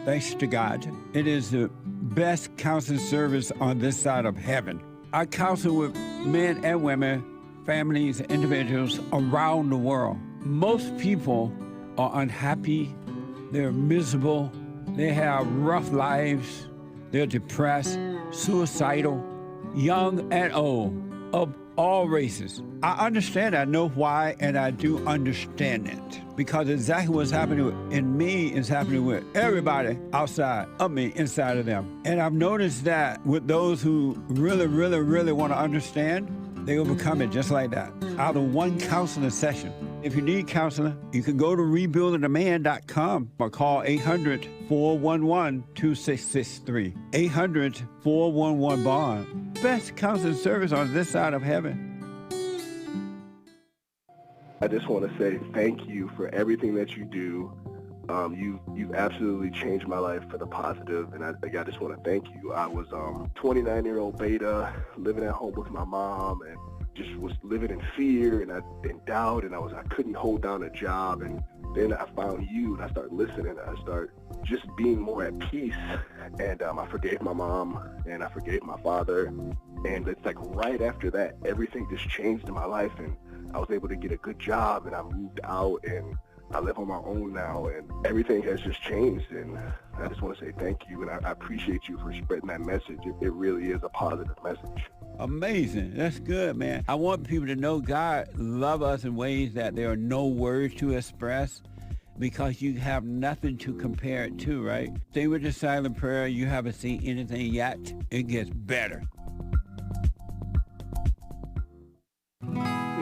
thanks to God. It is the best counseling service on this side of heaven. I counsel with men and women, families, individuals around the world. Most people are unhappy, they're miserable, they have rough lives, they're depressed, suicidal, young and old, of all races. I understand, I know why, and I do understand it. Because exactly what's happening in me is happening with everybody outside of me, inside of them. And I've noticed that with those who really want to understand, they overcome it just like that, out of one counseling session. If you need counseling, you can go to rebuildingtheman.com or call 800-411-2663. 800-411-BOND. Best counseling service on this side of heaven. I just want to say thank you for everything that you do. You've absolutely changed my life for the positive, and I just want to thank you. I was 29-year-old beta, living at home with my mom, and just was living in fear and in doubt, and I couldn't hold down a job. And then I found you, and I started listening. I started just being more at peace, and I forgave my mom, and I forgave my father. And it's like right after that, everything just changed in my life, and I was able to get a good job, and I moved out, and I live on my own now, and everything has just changed. And I just want to say thank you, and I appreciate you for spreading that message. It really is a positive message. Amazing. That's good, man. I want people to know God loves us in ways that there are no words to express, because you have nothing to compare it to, right? Stay with the silent prayer. You haven't seen anything yet. It gets better.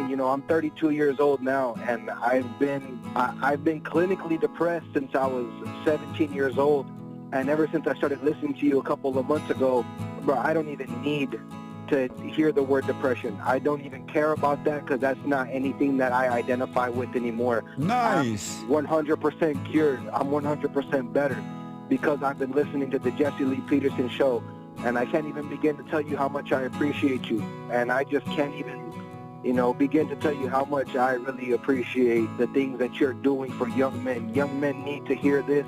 You know, I'm 32 years old now, and I've been clinically depressed since I was 17 years old. And ever since I started listening to you a couple of months ago, bro, I don't even need to hear the word depression. I don't even care about that, because that's not anything that I identify with anymore. Nice. I'm 100% cured. I'm 100% better because I've been listening to the Lee Peterson show, and I can't even begin to tell you how much I appreciate you. And I just can't even, begin to tell you how much I really appreciate the things that you're doing for young men. Young men need to hear this,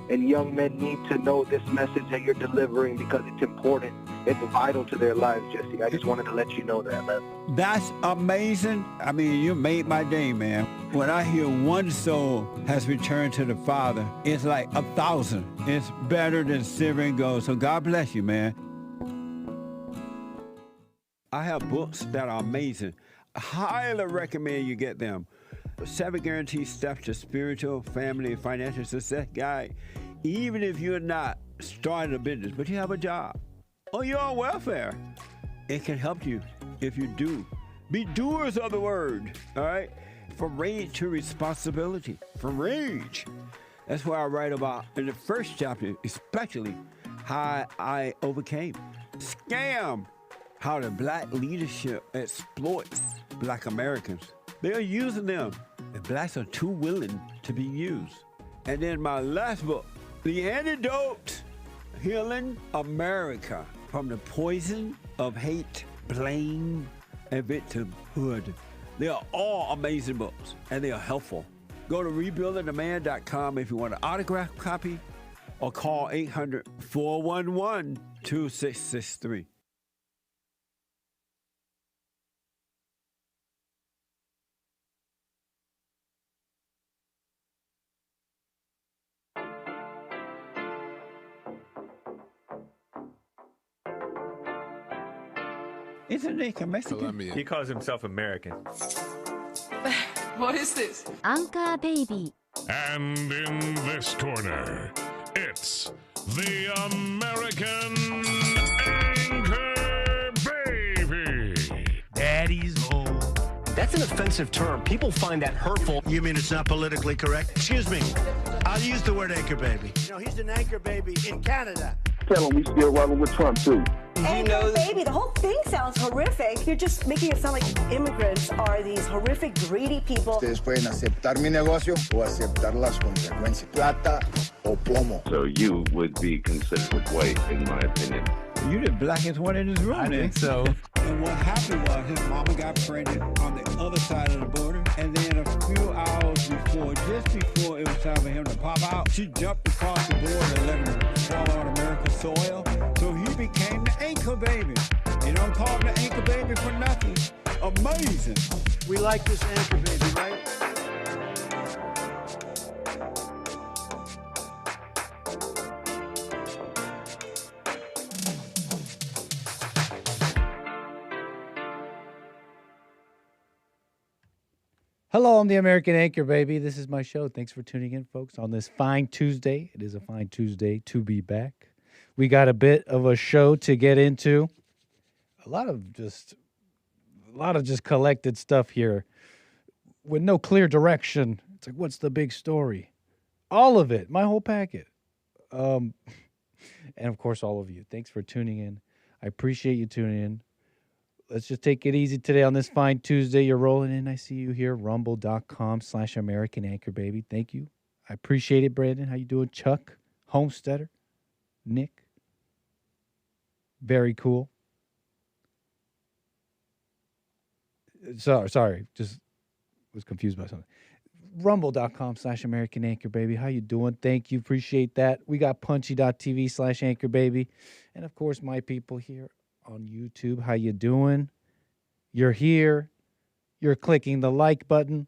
and young men need to know this message that you're delivering, because it's important. It's vital to their lives, Jesse. I just wanted to let you know that, man. That's amazing. I mean, you made my day, man. When I hear one soul has returned to the Father, it's like 1,000. It's better than silver and gold. So God bless you, man. I have books that are amazing. I highly recommend you get them. 7 Guaranteed Steps to Spiritual, Family, and Financial Success Guide. Even if you're not starting a business, but you have a job, or you're on welfare, it can help you if you do. Be doers of the word, all right? From rage to responsibility. From rage. That's what I write about in the first chapter, especially how I overcame. Scam. How the black leadership exploits black Americans. They are using them, and blacks are too willing to be used. And then my last book, The Antidote, Healing America from the Poison of Hate, Blame, and Victimhood. They are all amazing books, and they are helpful. Go to rebuildingtheman.com if you want an autographed copy, or call 800-411-2663. Isn't Nick a Mexican? Colombian. He calls himself American. What is this? Anchor Baby. And in this corner, it's the American Anchor Baby. Daddy's home. That's an offensive term. People find that hurtful. You mean it's not politically correct? Excuse me. I'll use the word anchor baby. He's an anchor baby in Canada. Tell him we still rolling with Trump, too. Anchor baby, the whole thing sounds horrific. You're just making it sound like immigrants are these horrific, greedy people. Ustedes pueden aceptar mi negocio o aceptar las consecuencias. Plata o plomo. So you would be considered white, in my opinion. You the blackest one in this room, I think so. And what happened was his mama got pregnant on the other side of the border, and then a few hours before before it was time for him to pop out, she jumped across the board and let him fall on American soil. So he became the anchor baby. You don't call him the anchor baby for nothing. Amazing. We like this anchor baby, right? Hello, I'm the American Anchor Baby. This is my show. Thanks for tuning in, folks, on this fine Tuesday. It is a fine Tuesday to be back. We got a bit of a show to get into. A lot of just collected stuff here with no clear direction. It's like, what's the big story? All of it, my whole packet. And of course, all of you. Thanks for tuning in. I appreciate you tuning in. Let's just take it easy today on this fine Tuesday. You're rolling in. I see you here. Rumble.com/American Anchor Baby. Thank you. I appreciate it, Brandon. How you doing? Chuck, Homesteader, Nick. Very cool. Sorry. Just was confused by something. Rumble.com/American Anchor Baby. How you doing? Thank you. Appreciate that. We got punchy.tv/Anchor Baby. And of course, my people here on YouTube. How you doing? You're here. You're clicking the like button.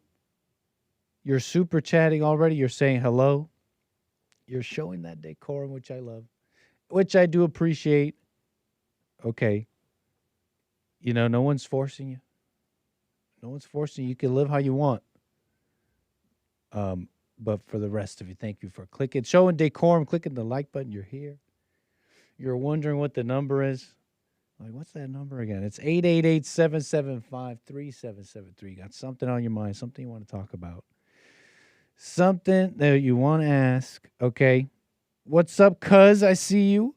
You're super chatting already. You're saying hello. You're showing that decorum, which I love, which I do appreciate. Okay. You know, no one's forcing you. No one's forcing you. You can live how you want. But for the rest of you, thank you for clicking, showing decorum, clicking the like button. You're here. You're wondering what the number is. Like, what's that number again? It's 888-775-3773. Got something on your mind, something you want to talk about, something that you want to ask. Okay. What's up, cuz? I see you.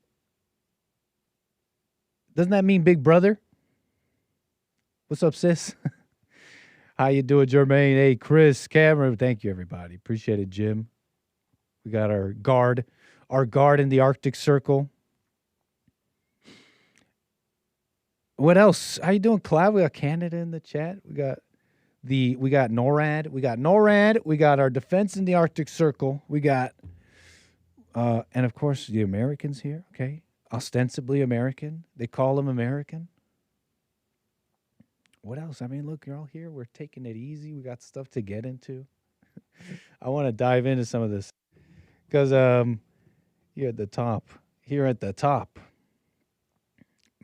Doesn't that mean big brother? What's up, sis? How you doing, Jermaine? Hey, Chris, Cameron. Thank you, everybody. Appreciate it, Jim. We got our guard in the Arctic Circle. What else? How you doing, Cloud? We got Canada in the chat. We got NORAD. We got our defense in the Arctic Circle. We got and of course the Americans here, okay? Ostensibly American. They call them American. What else? I mean, look, you're all here. We're taking it easy. We got stuff to get into. I want to dive into some of this because here at the top,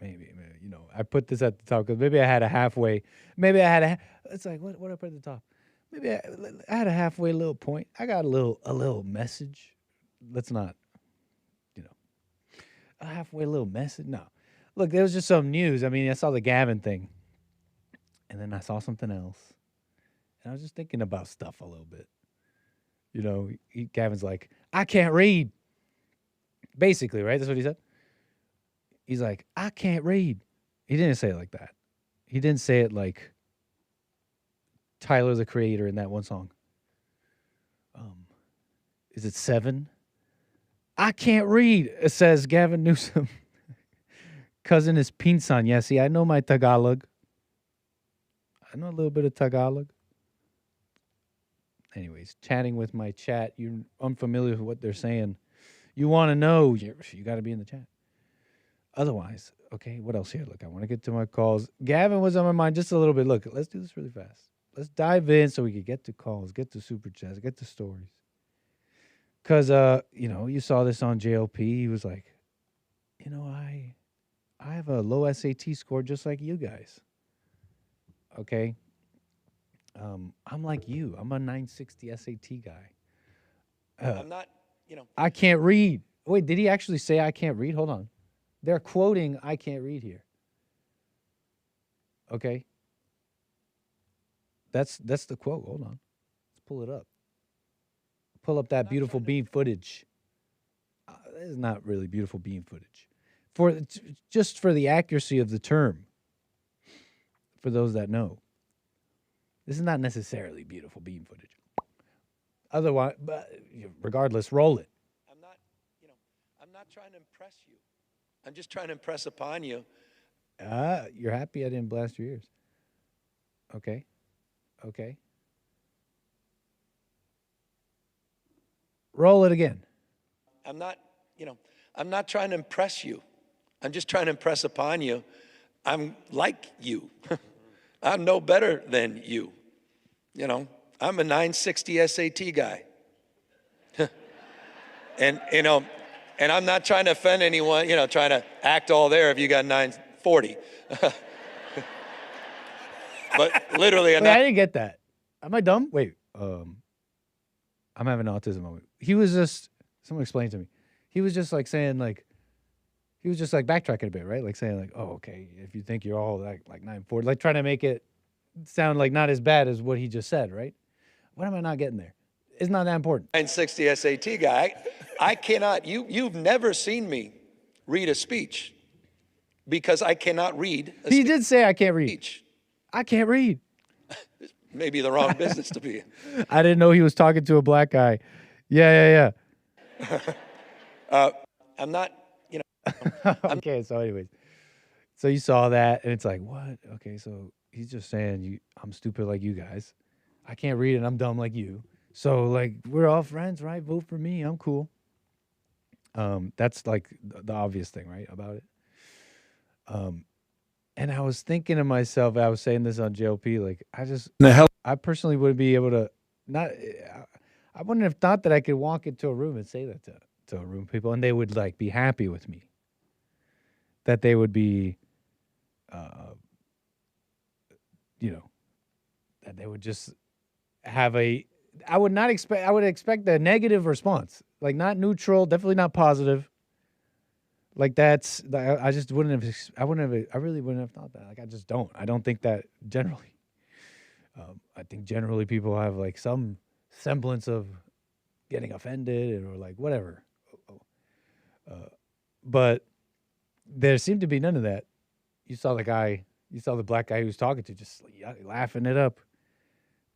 maybe, you know, I put this at the top because maybe I had a halfway. It's like, what I put at the top? Maybe I had a halfway little point. I got a little message. Let's not, you know, a halfway little message. No, look, there was just some news. I mean, I saw the Gavin thing, and then I saw something else, and I was just thinking about stuff a little bit. You know, Gavin's like, I can't read. Basically, right? That's what he said. He's like, I can't read. He didn't say it like that. He didn't say it like Tyler, the Creator, in that one song. Is it 7? I can't read. It says Gavin Newsome. Cousin is Pinsan. Yeah, see, I know my Tagalog. I know a little bit of Tagalog. Anyways, chatting with my chat. You're unfamiliar with what they're saying. You want to know, you got to be in the chat. Otherwise, okay, what else here? Look, I want to get to my calls. Gavin was on my mind just a little bit. Look, let's do this really fast. Let's dive in so we can get to calls, get to super chats, get to stories. Because, you know, you saw this on JLP. He was like, you know, I have a low SAT score just like you guys. Okay? I'm like you. I'm a 960 SAT guy. I'm not, you know. I can't read. Wait, did he actually say I can't read? Hold on. They're quoting I can't read here. Okay? That's the quote. Hold on. Let's pull it up. Pull up that beautiful beam footage. This is not really beautiful beam footage. Just for the accuracy of the term. For those that know. This is not necessarily beautiful beam footage. Otherwise, but regardless, roll it. I'm not trying to impress you. I'm just trying to impress upon you. You're happy I didn't blast your ears. Okay. Roll it again. I'm not trying to impress you. I'm just trying to impress upon you. I'm like you. I'm no better than you. I'm a 960 SAT guy. And I'm not trying to offend anyone, trying to act all there if you got 940. But literally, I didn't get that. Am I dumb? Wait, I'm having an autism moment. He was just, someone explained to me. He was just like saying like, he was just like backtracking a bit, right? Like saying like, oh, okay, if you think you're all like 940, like trying to make it sound like not as bad as what he just said, right? What am I not getting there? It's not that important. 960 SAT guy. I cannot, you've never seen me read a speech because I cannot read a He did say I can't read. I can't read. Maybe the wrong business to be in. I didn't know he was talking to a black guy. Yeah. I'm not, Okay, so anyways. So you saw that, and it's like, what? Okay, so he's just saying I'm stupid like you guys. I can't read and I'm dumb like you. So, like, we're all friends, right? Vote for me. I'm cool. That's, like, the obvious thing, right, about it. And I was thinking to myself, I was saying this on JLP, like, I personally wouldn't be able to, I wouldn't have thought that I could walk into a room and say that to a room of people, and they would, like, be happy with me. That they would be, that they would just have I would expect a negative response, like not neutral, definitely not positive. Like I really wouldn't have thought that. Like I don't think that generally. I think generally people have like some semblance of getting offended or like whatever. But there seemed to be none of that. You saw the black guy who was talking to just laughing it up.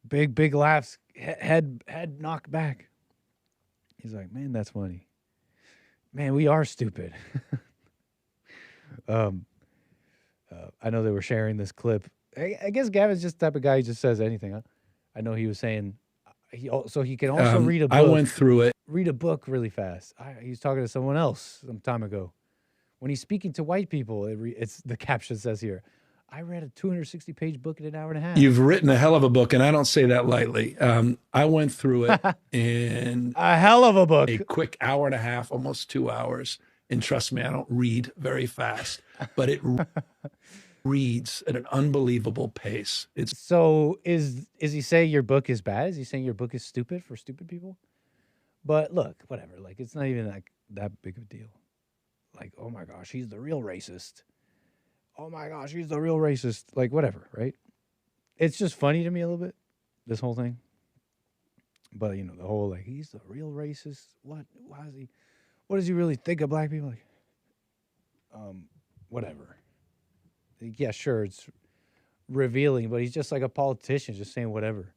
Big laughs, head knocked back. He's like, man, that's funny. Man, we are stupid. I know they were sharing this clip. I guess Gavin's just the type of guy who just says anything. Huh? I know he was saying he can also read a book. I went through it. Read a book really fast. He was talking to someone else some time ago. When he's speaking to white people, it's the caption says here, I read a 260-page book in an hour and a half. You've written a hell of a book, and I don't say that lightly. I went through it in a hell of a book. A quick hour and a half, almost 2 hours. And trust me, I don't read very fast, but it reads at an unbelievable pace. So is he saying your book is bad? Is he saying your book is stupid for stupid people? But look, whatever. Like, it's not even like that big of a deal. Like, oh my gosh, he's the real racist. Oh my gosh, he's the real racist. Like, whatever, right? It's just funny to me a little bit, this whole thing. But, the whole, like, he's the real racist. What does he really think of black people? Like, whatever. Yeah, sure, it's revealing, but he's just like a politician, just saying whatever.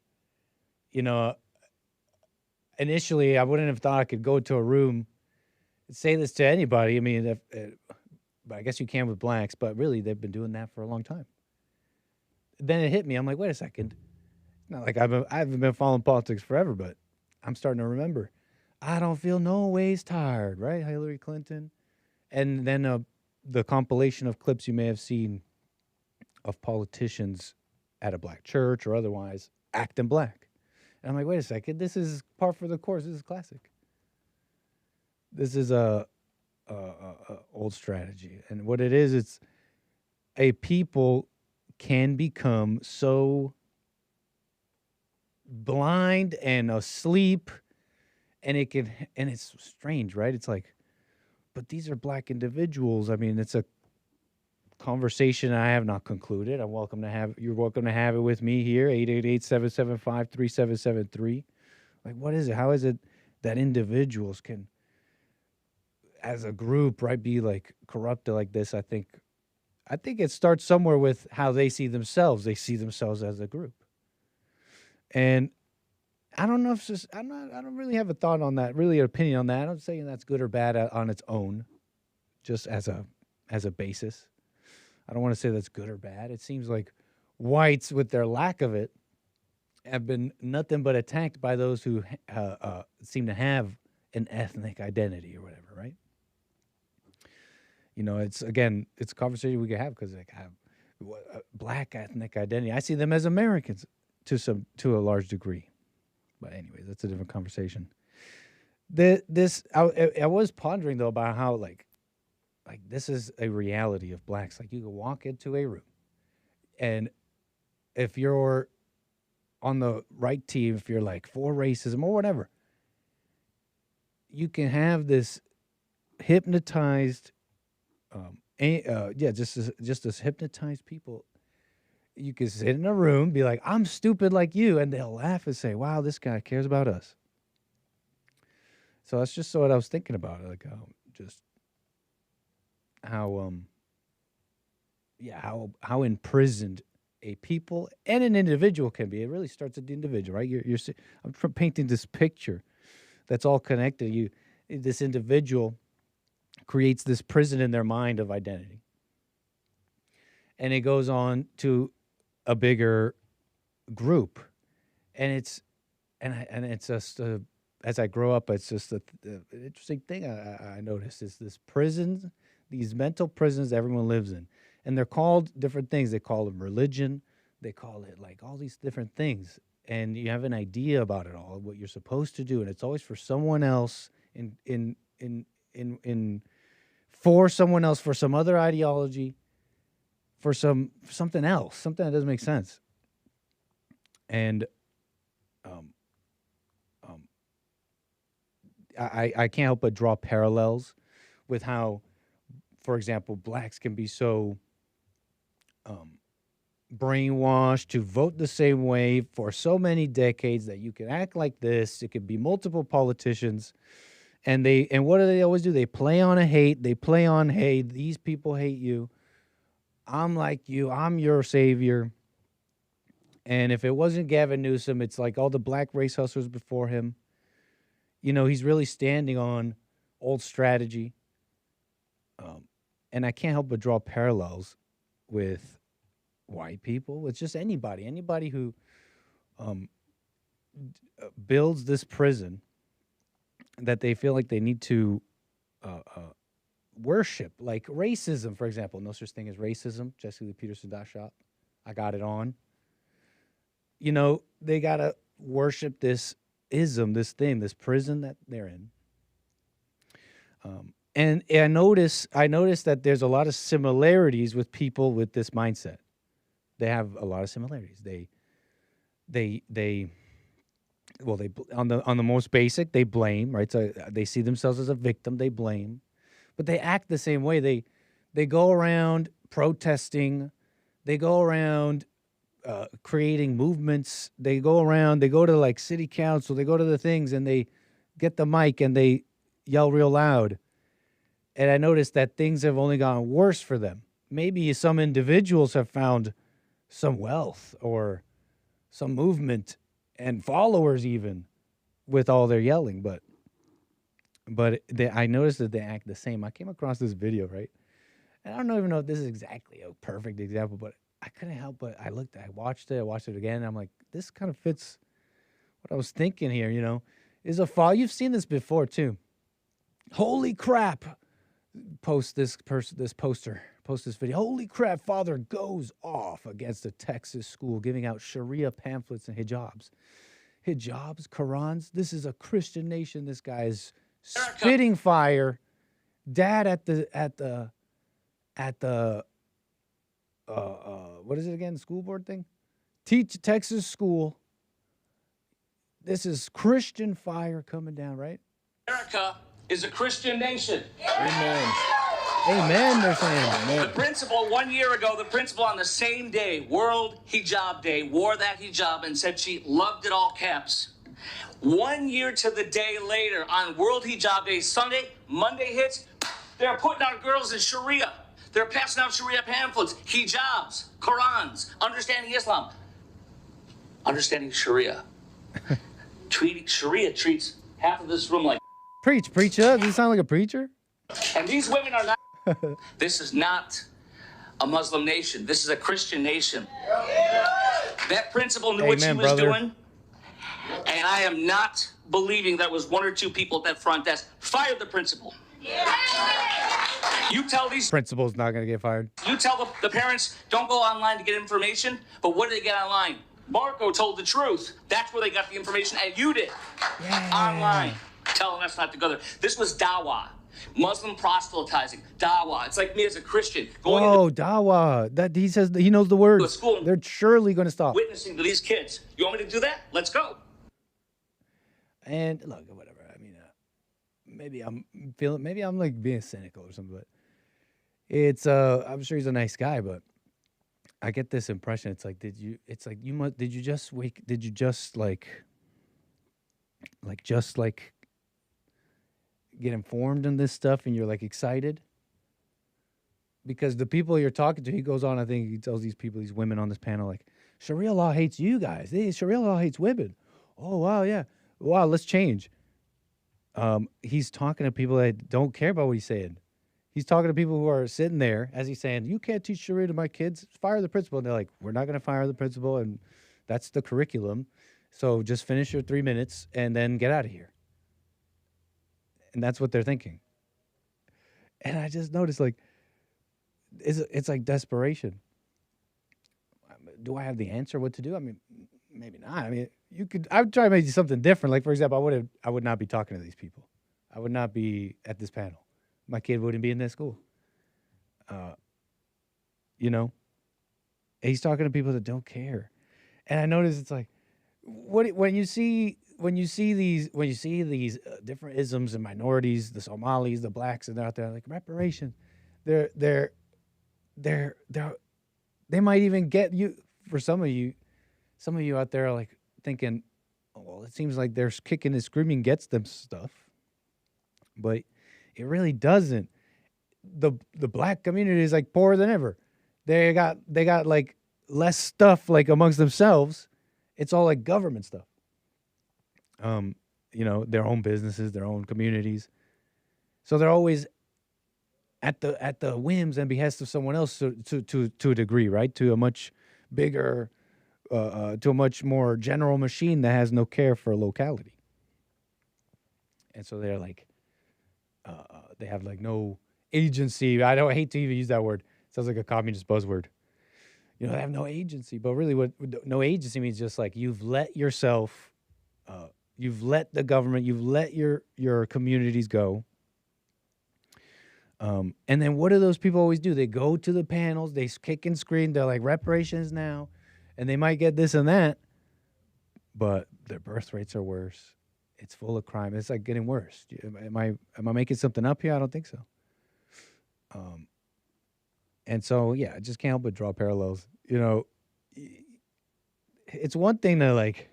Initially, I wouldn't have thought I could go to a room and say this to anybody. I mean, but I guess you can with blacks, but really, they've been doing that for a long time. Then it hit me. I'm like, wait a second. It's not like I haven't been following politics forever, but I'm starting to remember. I don't feel no ways tired, right? Hillary Clinton. And then the compilation of clips you may have seen of politicians at a black church or otherwise acting black. And I'm like, wait a second. This is par for the course. This is classic. This is a old strategy. And what it is, it's a people can become so blind and asleep, and it's strange, right? It's like, but these are black individuals. I mean, it's a conversation I have not concluded. You're welcome to have it with me here, 888-775-3773. Like, what is it? How is it that individuals can, as a group, right, be like corrupted like this? I think it starts somewhere with how they see themselves. They see themselves as a group. And I don't know if I don't really have a thought on that, really an opinion on that. I'm not saying that's good or bad on its own, just as a basis. I don't want to say that's good or bad. It seems like whites, with their lack of it, have been nothing but attacked by those who seem to have an ethnic identity or whatever, right? You know, it's a conversation we can have because like have black ethnic identity. I see them as Americans to a large degree, but anyways, that's a different conversation. I was pondering though about how like this is a reality of blacks. Like you can walk into a room, and if you're on the right team, if you're like for racism or whatever, you can have this hypnotized, just this hypnotized people. You can sit in a room, be like, I'm stupid like you, and they'll laugh and say, wow, this guy cares about us. So that's just what I was thinking about, like just how imprisoned a people and an individual can be. It really starts at the individual, right? I'm painting this picture that's all connected. This individual creates this prison in their mind of identity, and it goes on to a bigger group, and it's just as I grow up, it's just an interesting thing I noticed is this prison, these mental prisons everyone lives in. And they're called different things. They call them religion. They call it like all these different things. And you have an idea about it all, what you're supposed to do. And it's always for someone else, for someone else, for some other ideology, for something else, something that doesn't make sense. And I can't help but draw parallels with how, for example, blacks can be so brainwashed to vote the same way for so many decades that you can act like this. It could be multiple politicians, and what do they always do? They play on a hate. They play on, hey, these people hate you. I'm like you. I'm your savior. And if it wasn't Gavin Newsome, it's like all the black race hustlers before him. You know, he's really standing on old strategy. And I can't help but draw parallels with white people. It's just anybody who builds this prison that they feel like they need to worship, like racism, for example. No such thing as racism. Lee Peterson .shop. I got it on. You know, they got to worship this ism, this thing, this prison that they're in. And I noticed that there's a lot of similarities with people with this mindset. They have a lot of similarities. They on the most basic, they blame, right? So they see themselves as a victim, they blame, but they act the same way. They go around protesting, they go around creating movements, they go to like city council, they go to the things and they get the mic and they yell real loud. And I noticed that things have only gotten worse for them. Maybe some individuals have found some wealth or some movement and followers even with all their yelling, but I noticed that they act the same. I came across this video, right? And I don't even know if this is exactly a perfect example, but I couldn't help but I watched it again, and I'm like, this kind of fits what I was thinking here, you know. You've seen this before too. Holy crap. Post this video. Holy crap, father goes off against a Texas school giving out Sharia pamphlets and hijabs, Qurans. This is a Christian nation. This guy is spitting fire. Dad at the what is it again? School board thing? Teach Texas school. This is Christian fire coming down, right? America is a Christian nation. Amen. Amen, they're saying. Amen. The principal, 1 year ago, on the same day, World Hijab Day, wore that hijab and said she loved it, all caps. 1 year to the day later, on World Hijab Day, Sunday, Monday hits, they're putting out girls in Sharia. They're passing out Sharia pamphlets, hijabs, Qurans, understanding Islam, understanding Sharia. Sharia treats half of this room like... Preacher. Does he sound like a preacher? And these women are not... This is not a Muslim nation. This is a Christian nation. That principal knew what she was doing. And I am not believing that was one or two people at that front desk. Fire the principal. Yeah. You tell these Principal's not going to get fired. You tell the parents, don't go online to get information, but what did they get online? Marco told the truth. That's where they got the information, and you did. Yeah. Online. Telling us not to go there. This was dawah. Muslim proselytizing. Dawah. It's like me as a Christian. Going dawah. That he says he knows the words. School, they're surely going to stop. Witnessing to these kids. You want me to do that? Let's go. And look, whatever. I mean, maybe I'm like being cynical or something, but it's I'm sure he's a nice guy, but I get this impression. It's like, did you just get informed on this stuff and you're like excited? Because the people you're talking to, he goes on, I think he tells these people, these women on this panel, like, Sharia law hates you guys. Sharia law hates women. Oh, wow, yeah. Wow, let's change. He's talking to people that don't care about what he's saying. He's talking to people who are sitting there as he's saying, you can't teach Sharia to my kids. Fire the principal. And they're like, we're not going to fire the principal, and that's the curriculum. So just finish your 3 minutes and then get out of here. And that's what they're thinking. And I just noticed, like, it's like desperation. Do I have the answer what to do? I mean, maybe not. I mean, I would try to make something different. Like, for example, I would not be talking to these people. I would not be at this panel. My kid wouldn't be in that school. You know? He's talking to people that don't care. And I notice it's like, when you see these different isms and minorities, the Somalis, the blacks, and they're out there like reparations, they might even get you. For some of you out there are like thinking, oh, well, it seems like they're kicking and screaming gets them stuff, but it really doesn't. The black community is like poorer than ever. They got like less stuff like amongst themselves. It's all like government stuff. You know, their own businesses, their own communities. So they're always at the whims and behest of someone else to a degree, right? To a much bigger, to a much more general machine that has no care for a locality. And so they're like, they have like no agency. I hate to even use that word. It sounds like a communist buzzword. You know, they have no agency. But really what no agency means, just like you've let yourself, you've let the government, you've let your communities go. And then what do those people always do? They go to the panels, they kick and scream, they're like reparations now, and they might get this and that, but their birth rates are worse. It's full of crime. It's like getting worse. Am I making something up here? I don't think so. And so, yeah, I just can't help but draw parallels. You know, it's one thing to like,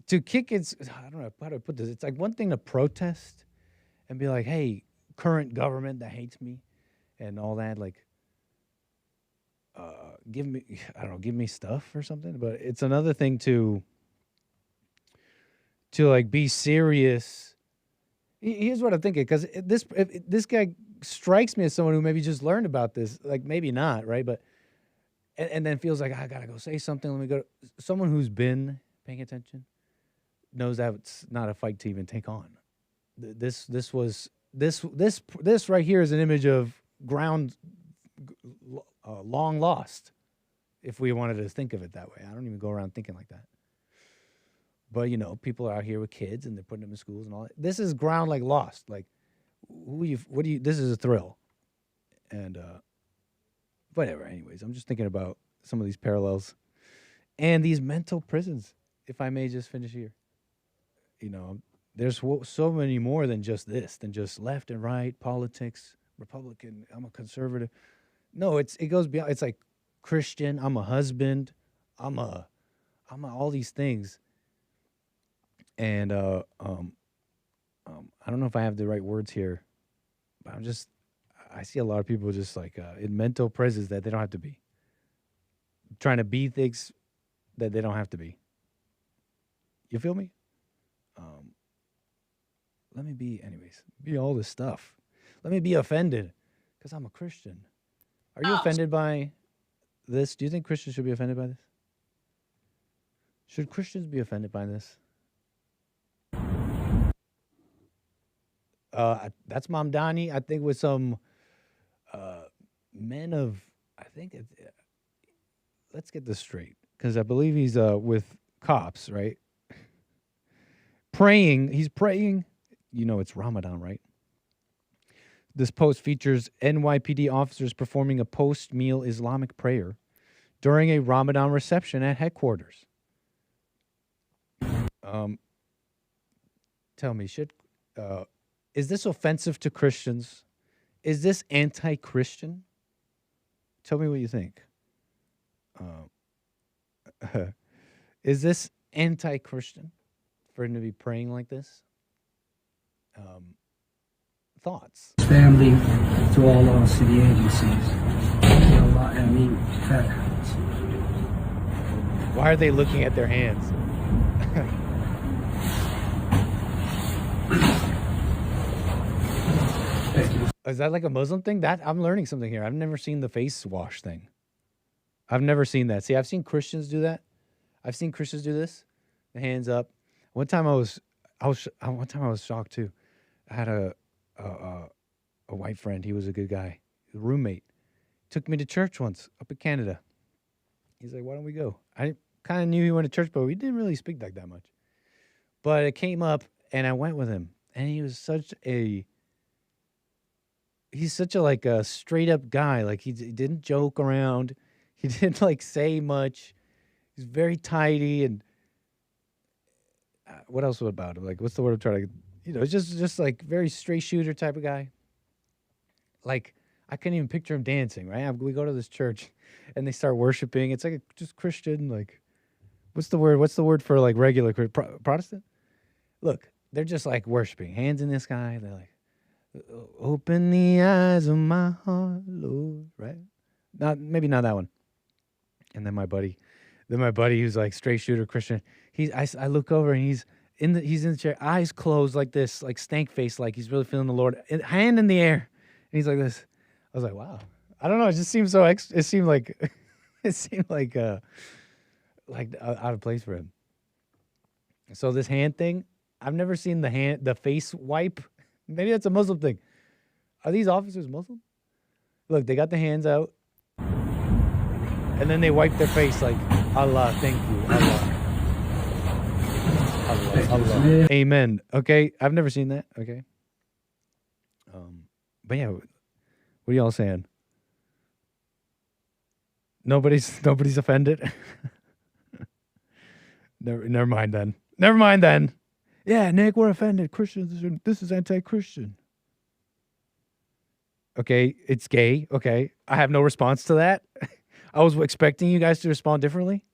to kick it. I don't know how to put this. It's like one thing to protest and be like, hey, current government that hates me and all that, like, give me stuff or something. But it's another thing to like be serious. Here's what I'm thinking, because this guy strikes me as someone who maybe just learned about this, like maybe not, right? But and then feels like I gotta go say something. Let me go. Someone who's been paying attention knows that it's not a fight to even take on. This right here is an image of ground long lost, if we wanted to think of it that way. I don't even go around thinking like that. But, you know, people are out here with kids and they're putting them in schools and all that. This is ground like lost. Like, this is a thrill. And, whatever. Anyways, I'm just thinking about some of these parallels and these mental prisons, if I may just finish here. You know, there's so many more than just this, than just left and right, politics, Republican, I'm a conservative. No, it goes beyond. It's like Christian, I'm a husband, I'm a all these things. And I don't know if I have the right words here, but I see a lot of people just like in mental prisons that they don't have to be, trying to be things that they don't have to be. You feel me? Let me be all this stuff. Let me be offended because I'm a Christian. Are you offended by this? Do you think Christians should be offended by this? Should Christians be offended by this? That's Mamdani. I think with some men of, I think it's, let's get this straight, because I believe he's with cops, right? Praying. He's praying. You know, it's Ramadan, right? This post features NYPD officers performing a post-meal Islamic prayer during a Ramadan reception at headquarters. Tell me, is this offensive to Christians? Is this anti-Christian? Tell me what you think. Is this anti-Christian for him to be praying like this? Thoughts? Family, to all our city agencies. Why are they looking at their hands? Is that like a Muslim thing? That I'm learning something here. I've never seen the face wash thing. I've never seen that. See, I've seen Christians do that. I've seen Christians do this. The hands up. One time I was shocked too. I had a white friend. He was a good guy. A roommate. Took me to church once up in Canada. He's like, why don't we go? I kind of knew he went to church, but we didn't really speak like that much. But it came up, and I went with him. And he was he's such a like a straight up guy. Like he didn't joke around. He didn't like say much. He's very tidy. And what else about him? Like, what's the word I'm trying to, just like very straight shooter type of guy. Like, I couldn't even picture him dancing, right? We go to this church and they start worshiping. It's like just Christian, like, what's the word? What's the word for like regular Protestant? Look, they're just like worshiping, hands in the sky. They're like, open the eyes of my heart, Lord, right? Maybe not that one. And then my buddy who's like straight shooter Christian, I look over and he's in the chair, eyes closed like this, like stank face, like he's really feeling the Lord, hand in the air. And he's like this. I was like, wow. I don't know. It just seemed so. It seemed like out of place for him. So this hand thing, I've never seen the face wipe. Maybe that's a Muslim thing. Are these officers Muslim? Look, they got the hands out, and then they wipe their face like, Allah, thank you, Allah. Allah. Amen. Okay, I've never seen that. Okay. But yeah, what are y'all saying? Nobody's offended. Never mind then. Never mind then. Yeah, Nick, we're offended. Christians, this is anti-Christian. Okay, it's gay. Okay, I have no response to that. I was expecting you guys to respond differently.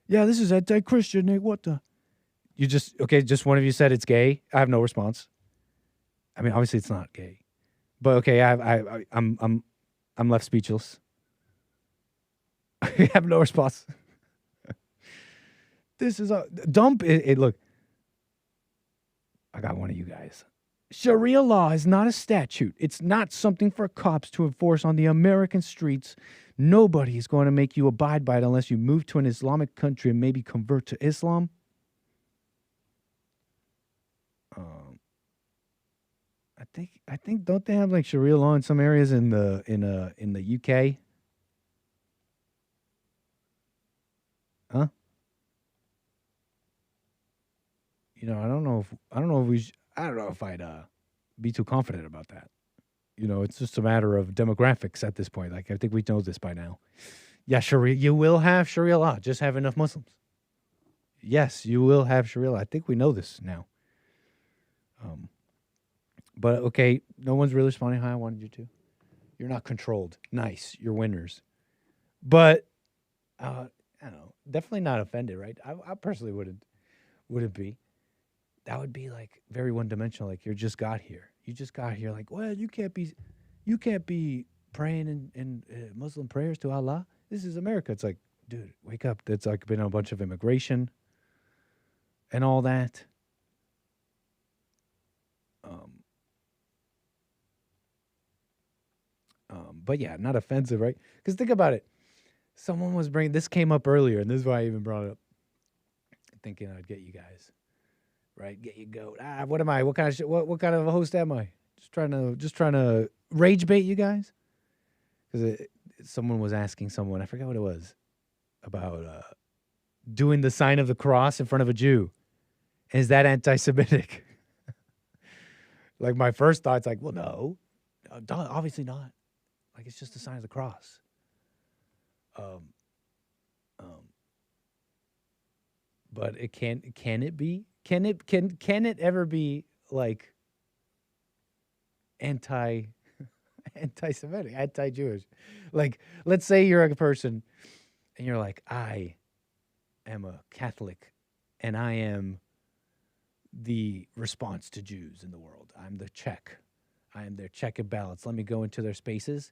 Yeah, this is anti-Christian, Nick. What the? Just one of you said it's gay. I have no response. I mean, obviously it's not gay, but okay, I'm left speechless. I have no response. This is a dump. Look, I got one of you guys. Sharia law is not a statute. It's not something for cops to enforce on the American streets. Nobody is going to make you abide by it unless you move to an Islamic country and maybe convert to Islam. I think don't they have like Sharia law in some areas in the UK? Huh? I don't know if I'd be too confident about that. It's just a matter of demographics at this point. Like, I think we know this by now. Yeah, Sharia, you will have Sharia law. Just have enough Muslims. Yes, you will have Sharia law. I think we know this now. But okay, no one's really responding how I wanted you to. You're not controlled. Nice, you're winners. But I don't know. Definitely not offended, right? I personally wouldn't be. That would be like very one-dimensional. Like, you just got here. Like, well, you can't be praying in Muslim prayers to Allah. This is America. It's like, dude, wake up. It's like been a bunch of immigration and all that. But yeah, not offensive, right? Because think about it. This came up earlier, and this is why I even brought it up. thinking I'd get you guys, right? Get you goat. What am I? What kind of what kind of a host am I? Just trying to rage bait you guys. Because someone was asking someone, I forgot what it was, about doing the sign of the cross in front of a Jew. Is that anti-Semitic? Like my first thought's like, well, no, obviously not. Like it's just the sign of the cross. But it can it be? Can it ever be like anti-Semitic, anti-Jewish? Like, let's say you're a person and you're like, I am a Catholic and I am the response to Jews in the world. I'm the check. I am their check and balance. Let me go into their spaces,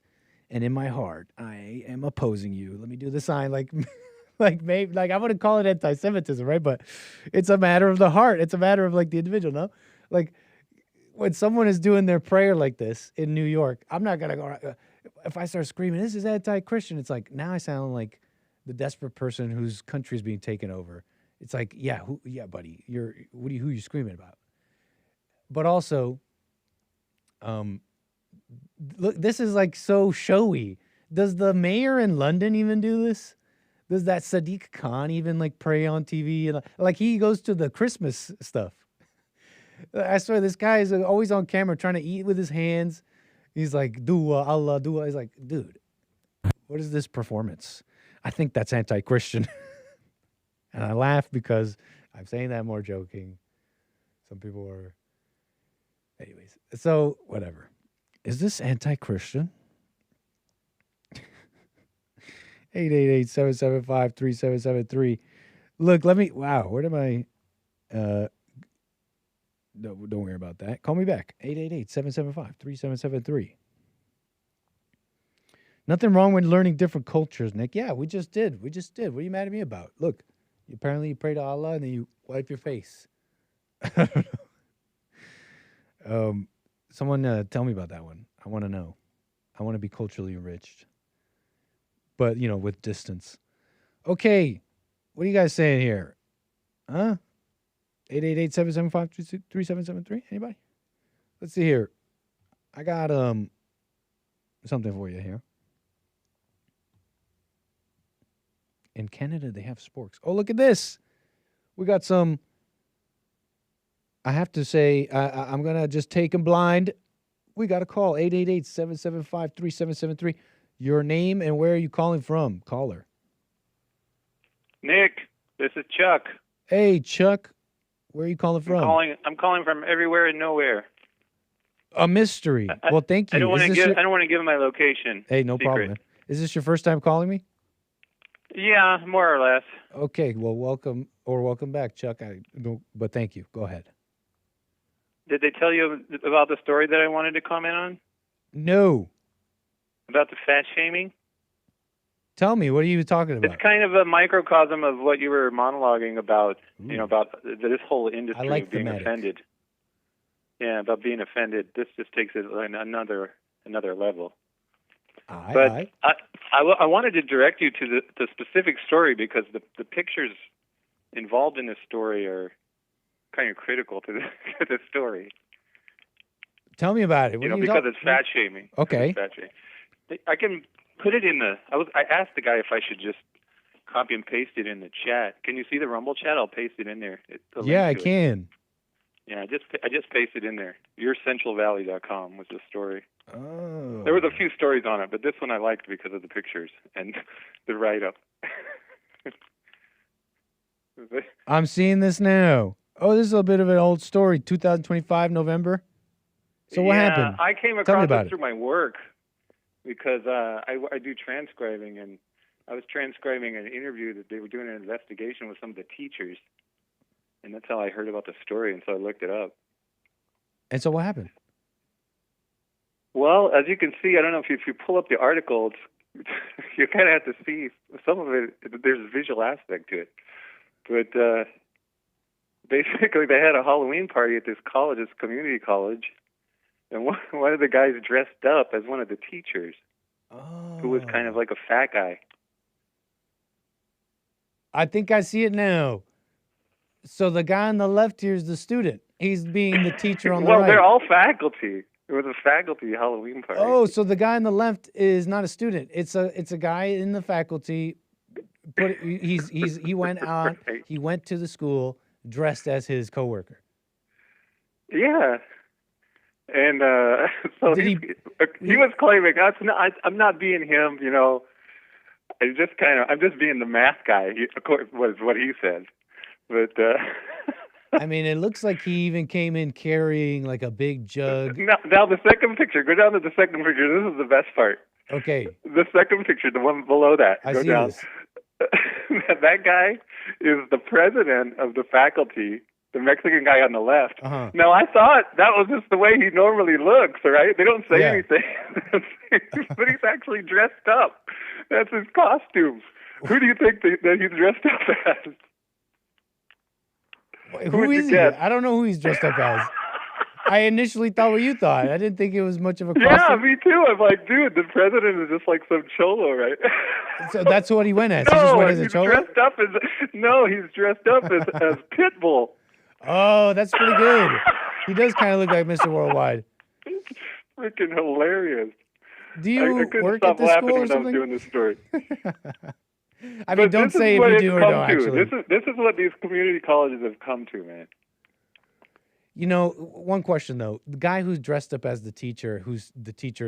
and in my heart, I am opposing you. Let me do the sign, like maybe, like I wouldn't call it anti-Semitism, right? But it's a matter of the heart. It's a matter of like the individual, no? Like when someone is doing their prayer like this in New York, I'm not gonna go. If I start screaming, "This is anti-Christian," it's like now I sound like the desperate person whose country is being taken over. It's like, yeah, buddy, who are you screaming about? But also, look, this is like so showy. Does the mayor in London even do this? Does that Sadiq Khan even like pray on TV? And like he goes to the Christmas stuff. I swear this guy is always on camera trying to eat with his hands. He's like, dua, Allah, dua. He's like, dude, what is this performance? I think that's anti-Christian. And I laugh because I'm saying that more joking. Some people are. Anyways, so whatever. Is this anti-Christian? 888-775-3773. Look, where am I? No, don't worry about that. Call me back. 888-775-3773. Nothing wrong with learning different cultures, Nick. Yeah, we just did. What are you mad at me about? Look, apparently you pray to Allah and then you wipe your face. Someone tell me about that one. I want to know. I want to be culturally enriched. But, with distance. Okay. What are you guys saying here? Huh? 888-775-3773. Anybody? Let's see here. I got something for you here. In Canada, they have sporks. Oh, look at this. We got some. I have to say, I'm going to just take them blind. We got a call. 888-775-3773. Your name and where are you calling from? Caller. Nick, this is Chuck. Hey, Chuck. Where are you calling from? I'm calling from everywhere and nowhere. A mystery. Well, thank you. I don't want to give my location. Hey, no problem. Is this your first time calling me? Yeah, more or less. Okay, well, welcome back, Chuck. But thank you. Go ahead. Did they tell you about the story that I wanted to comment on? No. About the fat shaming? Tell me, what are you talking about? It's kind of a microcosm of what you were monologuing about, about this whole industry of being offended. Yeah, about being offended. This just takes it another level. I wanted to direct you to the specific story because the pictures involved in this story are kind of critical to the story. Tell me about it. Because it's fat shaming. Okay. Fat shaming. I can put it in I asked the guy if I should just copy and paste it in the chat. Can you see the Rumble chat? I'll paste it in there. Yeah, I can. Yeah, I just pasted in there. YourCentralValley.com was the story. Oh. There was a few stories on it, but this one I liked because of the pictures and the write-up. I'm seeing this now. Oh, this is a bit of an old story. 2025, November. So what happened? I came across it through my work because I do transcribing, and I was transcribing an interview that they were doing an investigation with some of the teachers. And that's how I heard about the story, and so I looked it up. And so what happened? Well, as you can see, I don't know if you pull up the article, you kind of have to see some of it. There's a visual aspect to it. But basically, they had a Halloween party at this college, this community college, and one of the guys dressed up as one of the teachers, who was kind of like a fat guy. I think I see it now. So the guy on the left here is the student. He's being the teacher on the Well, right. they're all faculty. It was a faculty Halloween party. Oh, so the guy on the left is not a student. It's a guy in the faculty. He went on. Right. He went to the school dressed as his coworker. Yeah. And so he was claiming I'm not being him, you know. I'm just being the math guy. Was what he said. But I mean, it looks like he even came in carrying like a big jug. Now the second picture. Go down to the second picture. This is the best part. Okay. The second picture, the one below that. I Go see down. this. That guy is the president of the faculty. The Mexican guy on the left. Uh-huh. Now, I thought that was just the way he normally looks, right? They don't say anything. But he's actually dressed up. That's his costume. Who do you think that he's dressed up as? Who is he? I don't know who he's dressed up as. I initially thought what you thought. I didn't think it was much of a costume. Yeah, me too. I'm like, dude, the president is just like some cholo, right? So that's what he went as. No, He just went as a he's cholo? dressed up he's dressed up as Pitbull. Oh, that's pretty good. He does kind of look like Mr. Worldwide. Freaking hilarious. Do you I couldn't work stop at this laughing school or when I was something? doing this story. I mean, don't say if you do or don't, actually. This is what these community colleges have come to, man. You know, one question, though. The guy who's dressed up as the teacher,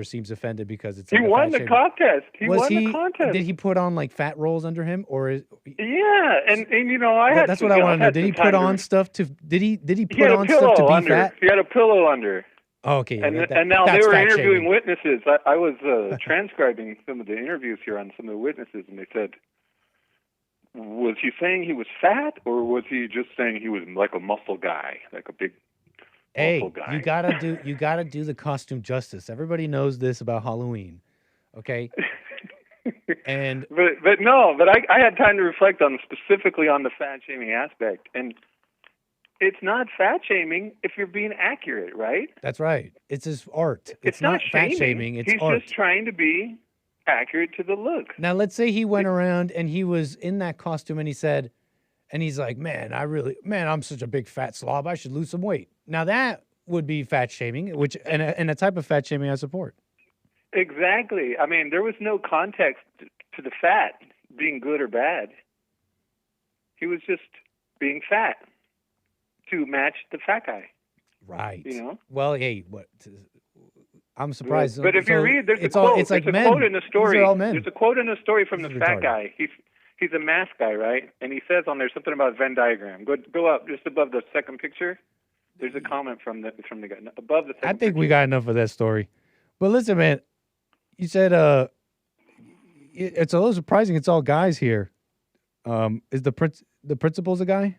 seems offended because it's like He won the contest. He won the contest. Did he put on, like, fat rolls under him? Or is... Yeah, and you know, That's what I want to know. Did he put on stuff to... Did he put on stuff to be fat? He had a pillow under. Oh, okay. And now they were interviewing witnesses. I was transcribing some of the interviews here on some of the witnesses, and they said, was he saying he was fat, or was he just saying he was like a muscle guy, like a big muscle guy? you gotta do the costume justice. Everybody knows this about Halloween, okay? And but I had time to reflect on specifically on the fat shaming aspect, and it's not fat shaming if you're being accurate, right? That's right. It's his art. It's not fat shaming. It's He's art. just trying to be accurate to the look. Now, let's say he went around and he was in that costume and he said, and he's like, man, I'm such a big fat slob. I should lose some weight. Now, that would be fat shaming, and a type of fat shaming I support. Exactly. I mean, there was no context to the fat being good or bad. He was just being fat to match the fat guy. Right. You know? Well, hey, I'm surprised. But if you read, there's a quote. It's like there's a quote in the story. These are all men. There's a quote in the story from the fat guy. He's a math guy, right? And he says on there something about Venn diagram. Go up just above the second picture. There's a comment from the guy above the second I think we got enough of that story. But listen, man, you said it's a little surprising. It's all guys here. Is the principal's a guy?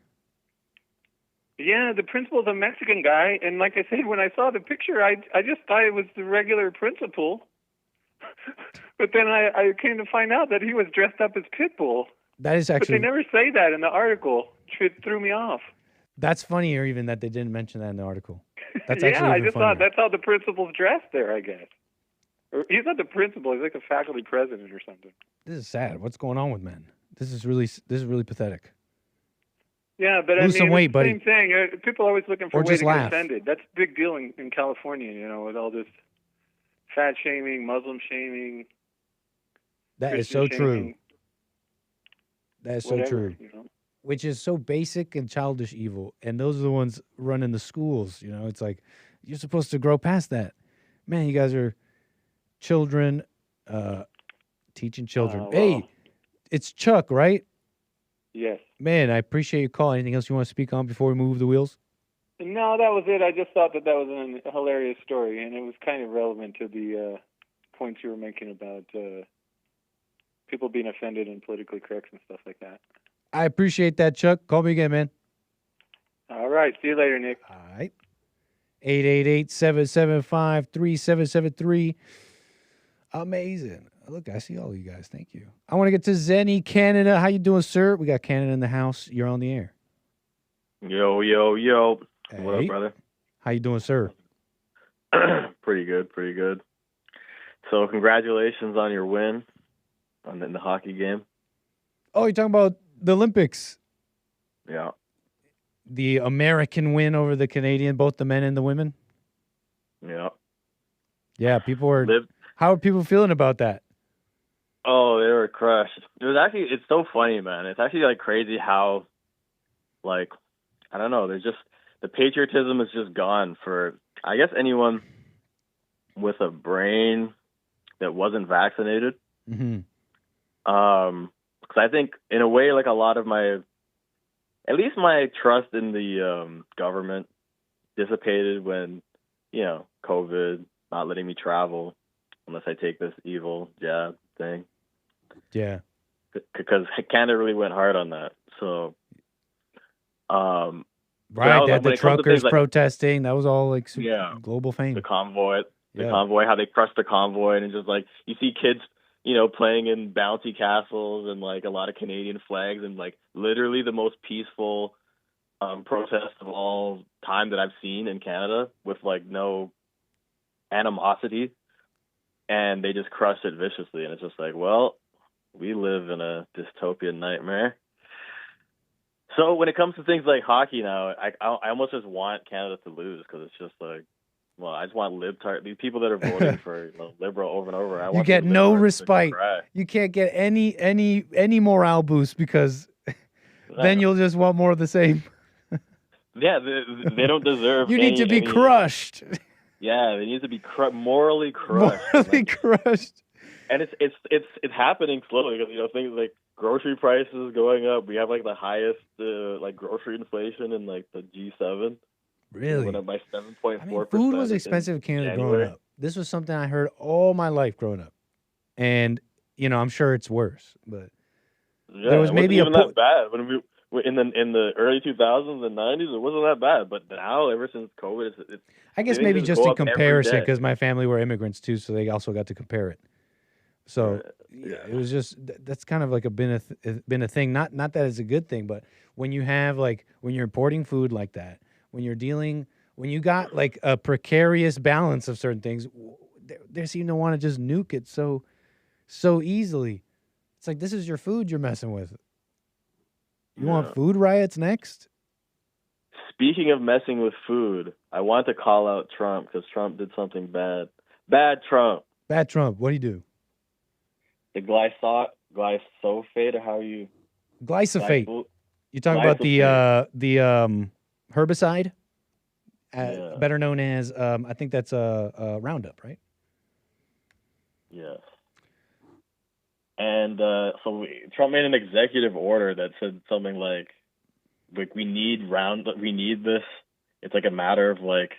Yeah, the principal's a Mexican guy, and like I said, when I saw the picture, I just thought it was the regular principal. But then I came to find out that he was dressed up as Pitbull. That is actually. But they never say that in the article. It threw me off. That's funnier, even that they didn't mention that in the article. That's yeah, actually I even just funnier. thought that's how the principal's dressed there, I guess. Or he's not the principal; he's like a faculty president or something. This is sad. What's going on with men? This is really pathetic. Yeah, but Lose I mean, some weight, it's the buddy. same thing. People are always looking for Or a way just to laugh. get offended. That's a big deal in California, you know, with all this fat shaming, Muslim shaming. That is Christian so true. shaming, That is so whatever, true. you know? Which is so basic and childish evil. And those are the ones running the schools. You know, it's like, you're supposed to grow past that. Man, you guys are children, teaching children. Well. Hey, it's Chuck, right? Yes. Man, I appreciate your call. Anything else you want to speak on before we move the wheels? No, that was it. I just thought that was a hilarious story, and it was kind of relevant to the points you were making about people being offended and politically correct and stuff like that. I appreciate that, Chuck. Call me again, man. All right. See you later, Nick. All right. 888-775-3773. Amazing. Look, I see all of you guys. Thank you. I want to get to Zenny, Canada. How you doing, sir? We got Canada in the house. You're on the air. Yo, yo, yo. Hey. What up, brother? How you doing, sir? Pretty good, pretty good. So congratulations on your win in the hockey game. Oh, you're talking about the Olympics. Yeah. the American win over the Canadian, both the men and the women. Yeah. Yeah, people were. How are people feeling about that? Oh, they were crushed. It was actually, it's so funny, man. It's actually like crazy how, like, I don't know. There's just the patriotism is just gone for, I guess, anyone with a brain that wasn't vaccinated. Mm-hmm. Because I think, in a way, like a lot of at least my trust in the government dissipated when, COVID, not letting me travel unless I take this evil jab thing. Yeah. Because Canada really went hard on that. So, right, they had the truckers protesting. That was all like global fame. The convoy, how they crushed the convoy, and just like you see kids, playing in bouncy castles and like a lot of Canadian flags, and like literally the most peaceful protest of all time that I've seen in Canada with like no animosity, and they just crushed it viciously. And it's just like, well, we live in a dystopian nightmare. So when it comes to things like hockey now, I almost just want Canada to lose, because it's just like, well, I just want libtard, these people that are voting for liberal over and over. You get no respite. You can't get any morale boost, because then you'll just want more of the same. Yeah, they don't deserve. You need to be crushed. Yeah, they need to be morally crushed. Morally crushed. And it's happening slowly, because things like grocery prices going up. We have like the highest like grocery inflation in like the G7. Really? Went up by 7.4%. Food was expensive in Canada growing up. This was something I heard all my life growing up, and I'm sure it's worse. But there was maybe even that bad when we in the early 2000s and 90s. It wasn't that bad, but now ever since COVID, it's I guess maybe just in comparison, because my family were immigrants too, so they also got to compare it. So it was just that's kind of like been a thing. Not that it's a good thing, but when you have like when you're importing food like that, when you got like a precarious balance of certain things, they seem to want to just nuke it so easily. It's like, this is your food you're messing with. You want food riots next? Speaking of messing with food, I want to call out Trump, because Trump did something bad. Bad Trump. Bad Trump. What do you do? The glyphosate, or how you... Glyphosate. You're talking about the herbicide, better known as, I think that's a Roundup, right? Yes. And so Trump made an executive order that said something like we need this. It's like a matter of like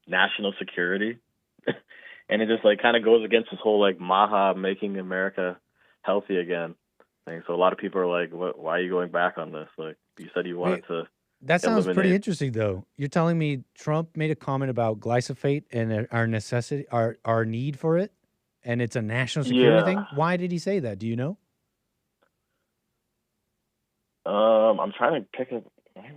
national security, and it just like kind of goes against this whole like Maha, making America healthy again thing. So a lot of people are like, why are you going back on this? Like, you said you wanted to. That sounds pretty interesting, though. You're telling me Trump made a comment about glyphosate and our need for it, and it's a national security thing? Why did he say that? Do you know? I'm trying to pick up.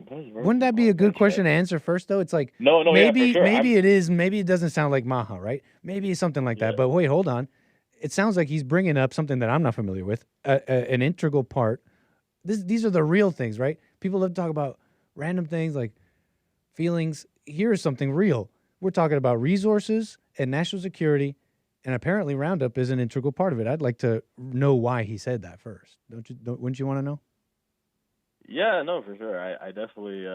Wouldn't that be a good question to answer first, though? It's like, no, maybe, yeah, for sure. Maybe it is. Maybe it doesn't sound like Maha, right? Maybe it's something like that. But wait, hold on. It sounds like he's bringing up something that I'm not familiar with, an integral part. These are the real things, right? People love to talk about random things like feelings. Here's something real. We're talking about resources and national security, and apparently Roundup is an integral part of it. I'd like to know why he said that first. Wouldn't you want to know? Yeah, no, for sure. I definitely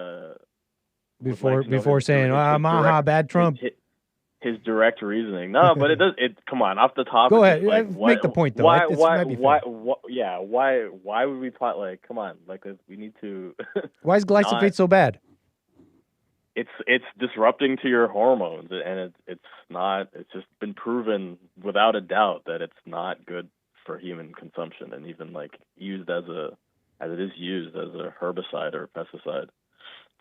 before saying Maha, bad Trump. His direct reasoning. No, but come on, off the top. Go ahead. Like, make the point though. Why would we plot, like, come on, like, we need to. Why is glyphosate so bad? It's disrupting to your hormones, and it's just been proven without a doubt that it's not good for human consumption, and even like used as it is used as a herbicide or pesticide.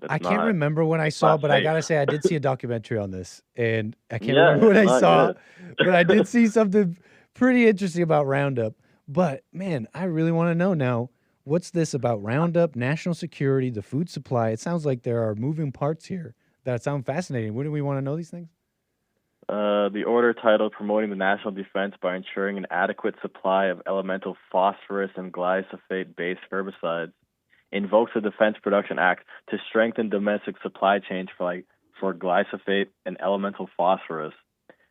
I can't remember what I saw, but I gotta say I did see a documentary on this, and I can't remember what I saw, but I did see something pretty interesting about Roundup. But man, I really want to know now, what's this about Roundup, national security, the food supply? It sounds like there are moving parts here that sound fascinating. Wouldn't we want to know these things? The order titled "Promoting the National Defense by Ensuring an Adequate Supply of Elemental Phosphorus and Glyphosate-Based Herbicides invokes the Defense Production Act to strengthen domestic supply chains for glyphosate and elemental phosphorus.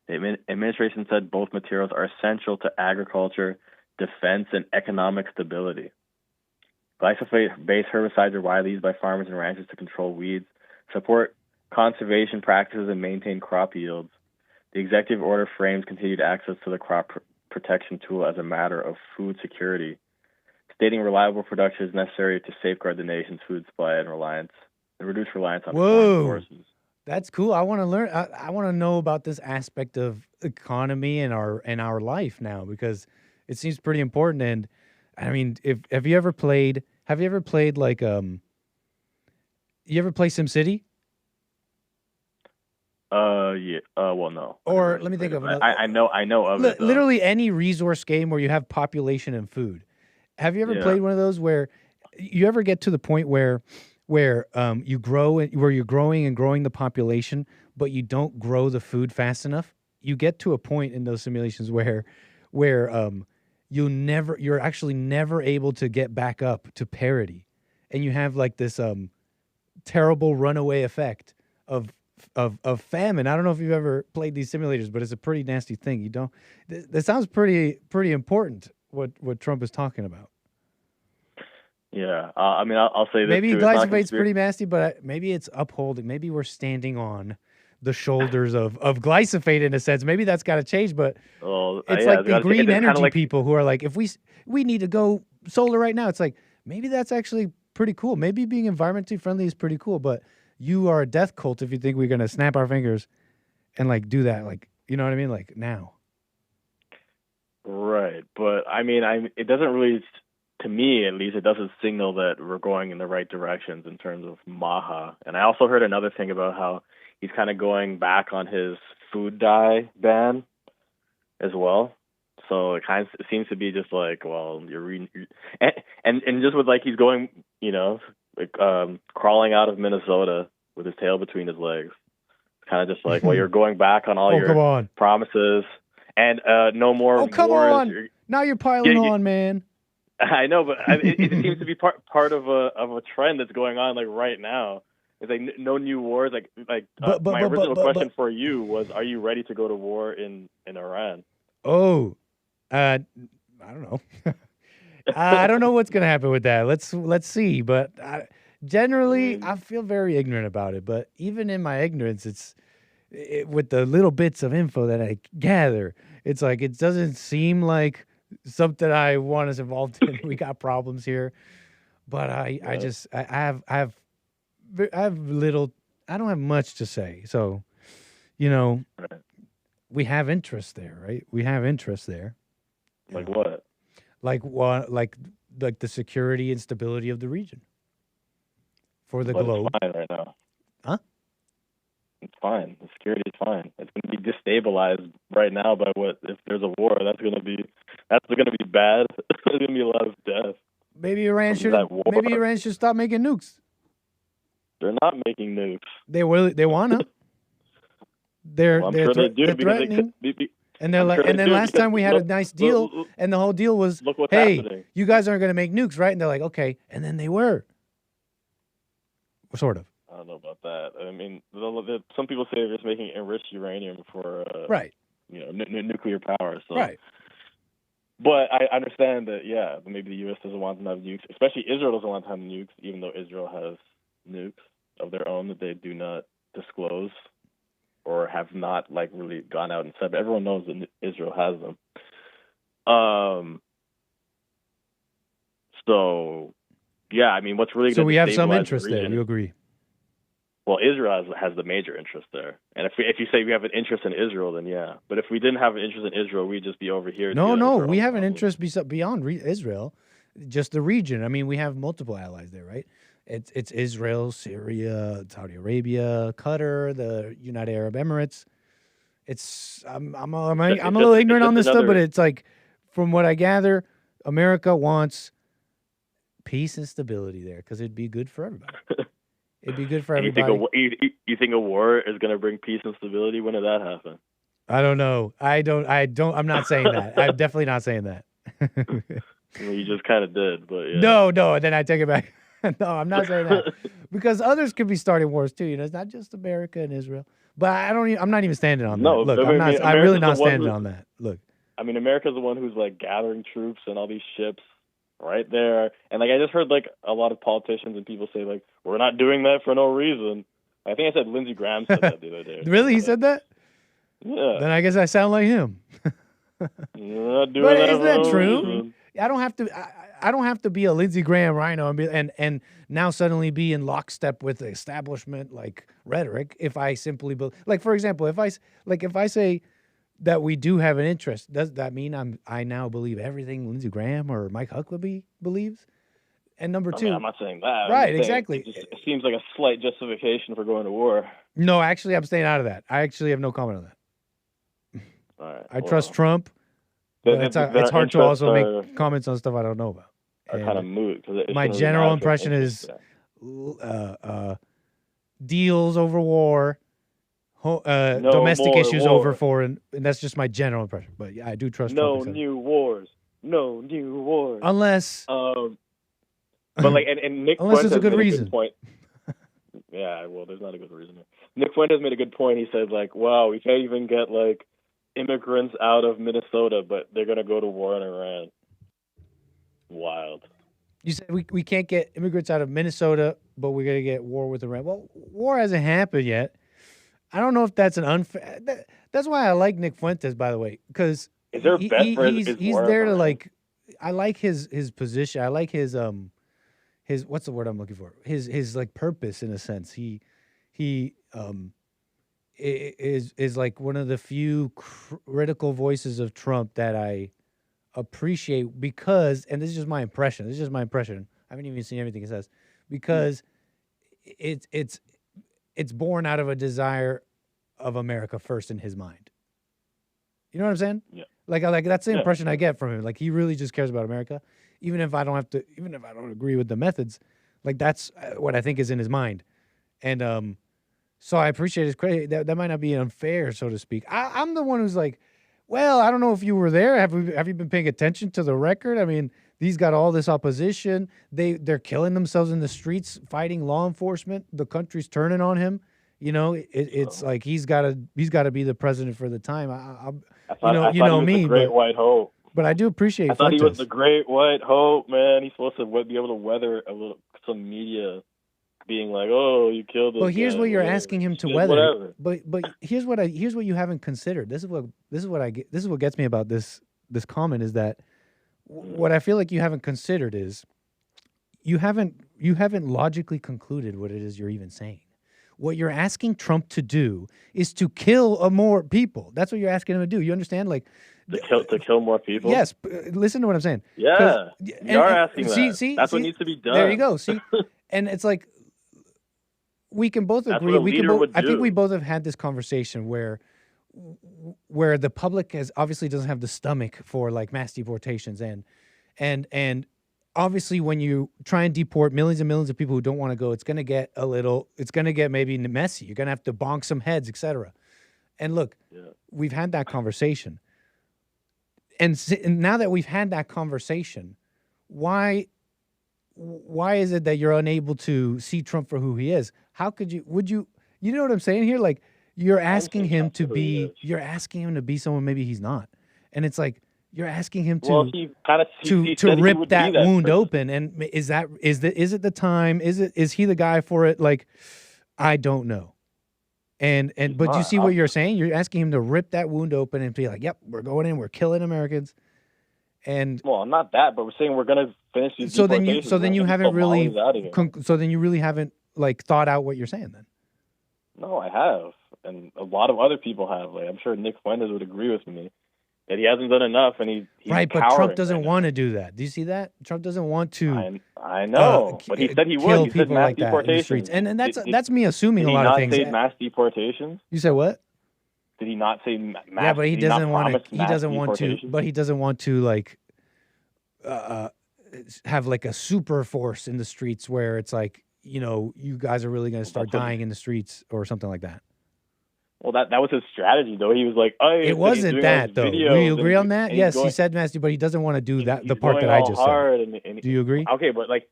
The administration said both materials are essential to agriculture, defense, and economic stability. Glyphosate-based herbicides are widely used by farmers and ranchers to control weeds, support conservation practices, and maintain crop yields. The executive order frames continued access to the crop protection tool as a matter of food security, stating reliable production is necessary to safeguard the nation's food supply and reduce reliance on foreign sources. That's cool. I want to learn. I want to know about this aspect of economy and our life now, because it seems pretty important. And I mean, have you ever played like you ever play SimCity? Yeah. Well, no. Or let me think of another. I know of it. Literally any resource game where you have population and food. Have you ever played one of those where you ever get to the point where you grow, where you're growing and growing the population, but you don't grow the food fast enough? You get to a point in those simulations where you're actually never able to get back up to parity, and you have like this terrible runaway effect of famine. I don't know if you've ever played these simulators, but it's a pretty nasty thing. You don't. That sounds pretty important. What Trump is talking about. Yeah, I mean, I'll say this. Maybe too. glyphosate's pretty nasty, but maybe it's upholding. Maybe we're standing on the shoulders of glyphosate in a sense. Maybe that's got to change, but it's like the green energy people who are like, if we need to go solar right now, it's like, maybe that's actually pretty cool. Maybe being environmentally friendly is pretty cool, but you are a death cult if you think we're going to snap our fingers and like do that. Like, you know what I mean? Like now. Right. But I mean, it doesn't really, to me at least, it doesn't signal that we're going in the right directions in terms of Maha. And I also heard another thing about how he's kind of going back on his food dye ban as well. So it seems to be just like, well, and just with like he's going, you know, like, crawling out of Minnesota with his tail between his legs. Kind of just like, well, you're going back on all your promises. And no more wars. Come on! Now you're piling on, man. I know, but it seems to be part of a trend that's going on like right now. It's like no new wars. My original question for you was: are you ready to go to war in Iran? Oh, I don't know. I don't know what's gonna happen with that. Let's see. But generally, I feel very ignorant about it. But even in my ignorance, with the little bits of info that I gather, it's like it doesn't seem like something I want us involved in. We got problems here, but I have little. I don't have much to say. So, you know, we have interest there, right? We have interest there. Like what? Like what? Like the security and stability of the region for the globe. It's fine right now. Huh? It's fine. The security is fine. It's going to be destabilized right now by what? If there's a war, that's going to be bad. There's going to be a lot of death. Maybe Iran should stop making nukes. They're not making nukes. They wanna. They're sure they do, threatening. And they're like, and then last time we had a nice deal, and the whole deal was, hey, happening. You guys aren't going to make nukes, right? And they're like, okay, and then they were, sort of. I don't know about that. I mean, some people say they're just making enriched uranium for right, you know, nuclear power. So. Right. But I understand that, yeah, maybe the U.S. doesn't want them to have nukes, especially Israel doesn't want to have nukes, even though Israel has nukes of their own that they do not disclose or have not like really gone out and said. But everyone knows that Israel has them. So, yeah, I mean, what's really so we have some the interest there. You agree? Well, Israel has the major interest there, and if you say we have an interest in Israel, then yeah. But if we didn't have an interest in Israel, we'd just be over here. No, we have an interest beyond Israel, just the region. I mean, we have multiple allies there, right? It's Israel, Syria, Saudi Arabia, Qatar, the United Arab Emirates. I'm a little ignorant on this stuff, but it's like, from what I gather, America wants peace and stability there because it'd be good for everybody. It'd be good for everybody. You think a war is going to bring peace and stability? When did that happen? I don't know. I'm not saying that. I'm definitely not saying that. Well, you just kind of did, but yeah. No. And then I take it back. No, I'm not saying that because others could be starting wars too. It's not just America and Israel. But I'm not even standing on that. Look, I'm really not standing on that. Look, I mean, America's the one who's like gathering troops and all these ships right there. And like I just heard like a lot of politicians and people say like we're not doing that for no reason. I think I said Lindsey Graham said that the other day. Really, he said that? Yeah. Then I guess I sound like him. You're not doing But that isn't that for no true? reason. I don't have to. I don't have to be a Lindsey Graham rhino and now suddenly be in lockstep with the establishment like rhetoric. If I simply like, for example, if I say that we do have an interest, does that mean I now believe everything Lindsey Graham or Mike Huckabee believes? And number two, I mean, I'm not saying that. I'm right? saying Exactly. It seems like a slight justification for going to war. No, actually, I'm staying out of that. I actually have no comment on that. All right. I trust Trump. But it's hard to also make comments on stuff I don't know about. Are kind of moot. My general impression is deals over war, domestic issues over foreign, and that's just my general impression. But yeah, I do trust Trump. No new wars. Unless, but like, and Nick unless Fuentes there's a good made reason. good point. Yeah, well, there's not a good reason there. Nick Fuentes made a good point. He said like, wow, we can't even get like immigrants out of Minnesota, but they're gonna go to war in Iran. Wild. You said we can't get immigrants out of Minnesota, but we're gonna get war with Iran. Well, war hasn't happened yet. I don't know if that's an unfair. That's why I like Nick Fuentes, by the way, because he's there to like. I like his position. I like his what's the word I'm looking for? His like purpose in a sense. He is like one of the few critical voices of Trump that I appreciate because, and this is just my impression. I haven't even seen everything he says because it's born out of a desire of America first in his mind. You know what I'm saying? Yeah. Like that's the impression I get from him. Like he really just cares about America, even if I don't agree with the methods. Like that's what I think is in his mind, and so I appreciate his credit. That might not be unfair, so to speak. I'm the one who's like, well, I don't know if you were there. Have you been paying attention to the record? I mean, these got all this opposition. They're killing themselves in the streets, fighting law enforcement. The country's turning on him. It's like he's got to be the president for the time. I thought he was the Great White Hope. But I do appreciate. I thought he was the Great White Hope, man. He's supposed to be able to weather some media being like, "Oh, you killed." Well, here's what you're asking him to weather. But here's what you haven't considered. This is what gets me about this comment is that what I feel like you haven't considered is you haven't logically concluded what it is you're even saying. What you're asking Trump to do is to kill more people. That's what you're asking him to do. You understand? Like to kill more people. Yes. Listen to what I'm saying. Yeah, you are asking that. See, that's what needs to be done. There you go. See, and it's like we can both agree. I think we both have had this conversation where the public obviously doesn't have the stomach for like mass deportations and obviously when you try and deport millions and millions of people who don't want to go, it's going to get maybe messy. You're going to have to bonk some heads, etc. And look, we've had that conversation. And now that we've had that conversation, why is it that you're unable to see Trump for who he is? How could you, you know what I'm saying here? Like you're asking him to be someone maybe he's not. And it's like, you're asking him to rip that wound open. And is it the time? Is he the guy for it? Like, I don't know. But you see what you're saying? You're asking him to rip that wound open and be like, yep, we're going in, we're killing Americans. And well, not that, but we're saying we're going to finish these. So then you really haven't like thought out what you're saying then. No, I have, and a lot of other people have. Like I'm sure Nick Fuentes would agree with me that he hasn't done enough, and he's right. But Trump doesn't want to do that. Do you see that? Trump doesn't want to. I know, but he said he would. He said mass like deportations, and that's me assuming a lot of things. Did he not say mass deportations? You said what? Did he not say mass? Yeah, but he doesn't want to. He doesn't want to. But he doesn't want to like have like a super force in the streets where it's like you guys are really going to start dying in the streets or something like that. Well, that was his strategy, though. He was like, "Oh, it wasn't that, though. Do you agree on that?" Yes, he said nasty, but he doesn't want to do that. The part that I just said. Do you agree? Okay, but like,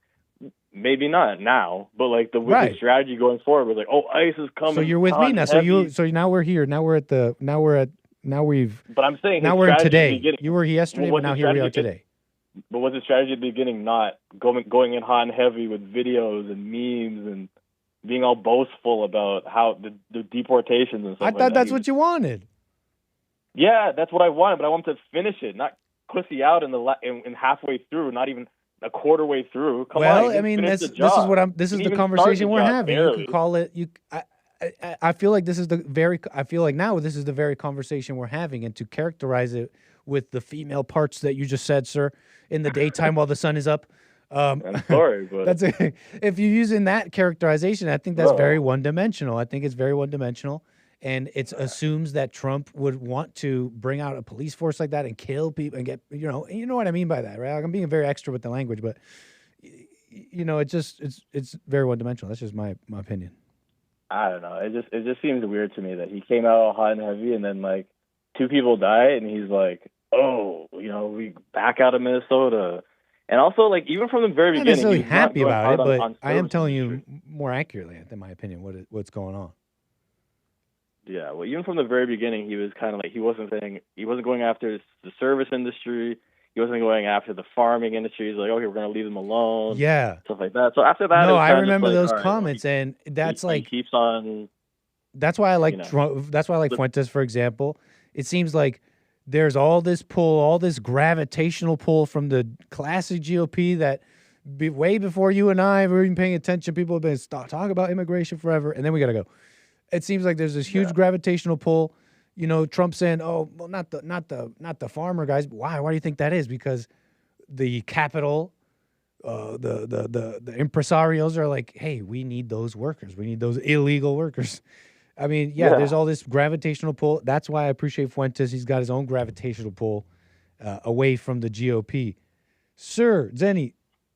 maybe not now, but like the Right. strategy going forward was like, oh, ICE is coming. So you're with me now. So now we're here. Now we're we've. But I'm saying now his we're in strategy at the today. beginning- You were here yesterday, but now here we are today. But was the strategy at the beginning not going in hot and heavy with videos and memes and being all boastful about how the deportations and stuff? I thought that's what you wanted. Yeah, that's what I wanted, but I wanted to finish it, not pussy out in halfway through, not even a quarter way through. Come on, Well, I mean, this is the conversation we're having. Barely. You could call it. I feel like this is I feel like now this is the very conversation we're having, and to characterize it with the female parts that you just said, sir, in the daytime while the sun is up. I'm sorry, but if you're using that characterization, I think that's very one-dimensional. I think it's very one-dimensional, and it assumes that Trump would want to bring out a police force like that and kill people and get you know what I mean by that, right? Like, I'm being very extra with the language, but it's very one-dimensional. That's just my opinion. I don't know. It just seems weird to me that he came out all hot and heavy, and then like 2 people die, and he's like, "Oh, we back out of Minnesota." And also, like, even from the very I'm not beginning, necessarily he was not happy going about hard it, but on I am service telling industry. you more accurately, in my opinion, what's going on. Yeah, well, even from the very beginning, he was kind of like he wasn't going after the service industry. He wasn't going after the farming industry. He's like, okay, we're going to leave them alone. Yeah. Stuff like that. So after that, No, it was I kinda remember just like, those all right, comments, and that's he keeps on. That's why I like that's why I like Fuentes, for example. It seems like there's all this pull, all this gravitational pull from the classic GOP that way before you and I were even paying attention, people have been talking about immigration forever, and then we got to go. It seems like there's this huge gravitational pull. Trump saying, "Oh, well, not the farmer guys." Why? Why do you think that is? Because the capital, the impresarios are like, "Hey, we need those workers. We need those illegal workers." I mean, there's all this gravitational pull. That's why I appreciate Fuentes. He's got his own gravitational pull away from the GOP. Sir, Zenny,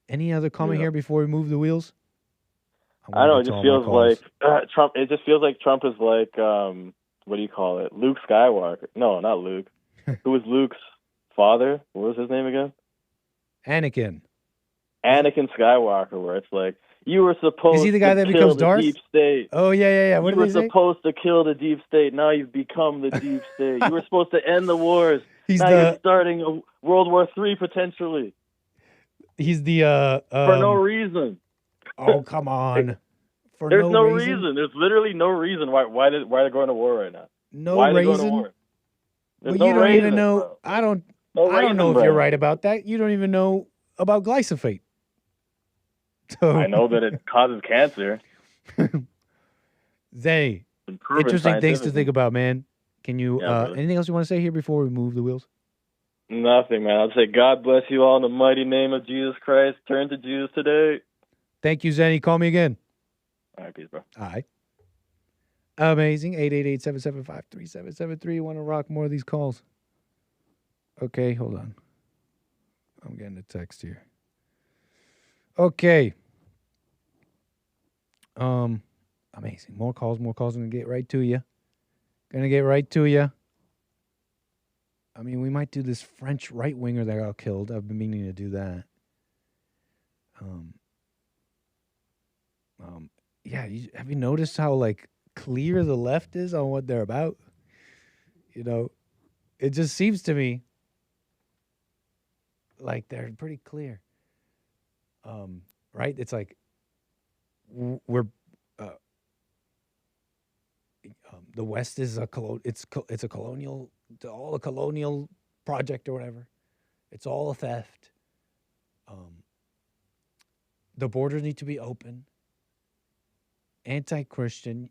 any other comment here before we move the wheels? I don't know. It just feels like Trump. It just feels like Trump is like what do you call it? Luke Skywalker. No, not Luke. Who was Luke's father? What was his name again? Anakin Skywalker. Where it's like you were supposed. Is he the guy that becomes Darth? Deep state. Oh yeah. What you were supposed to kill the deep state. Now you've become the deep state. You were supposed to end the wars. Now you're starting a World War III potentially. He's the for no reason. Oh come on! There's no reason. There's literally no reason why they're going to war right now. No why reason. They going to war? But you don't even know. Bro. I don't know if you're right about that. You don't even know about glyphosate. So I know that it causes cancer. Zay, interesting things to think about, man. Can you anything else you want to say here before we move the wheels? Nothing, man. I'd say God bless you all in the mighty name of Jesus Christ. Turn to Jesus today. Thank you, Zenny. Call me again. All right, peace, bro. All right. Amazing. 888-775-3773. Want to rock more of these calls? Okay, hold on. I'm getting a text here. Okay. Amazing. More calls. I'm gonna get right to you. I mean, we might do this French right-winger that got killed. I've been meaning to do that. Have you noticed how clear the left is on what they're about? It just seems to me like they're pretty clear. Right? It's like we're the West is a colonial, all a colonial project or whatever. It's all a theft. The borders need to be open. Anti-Christian,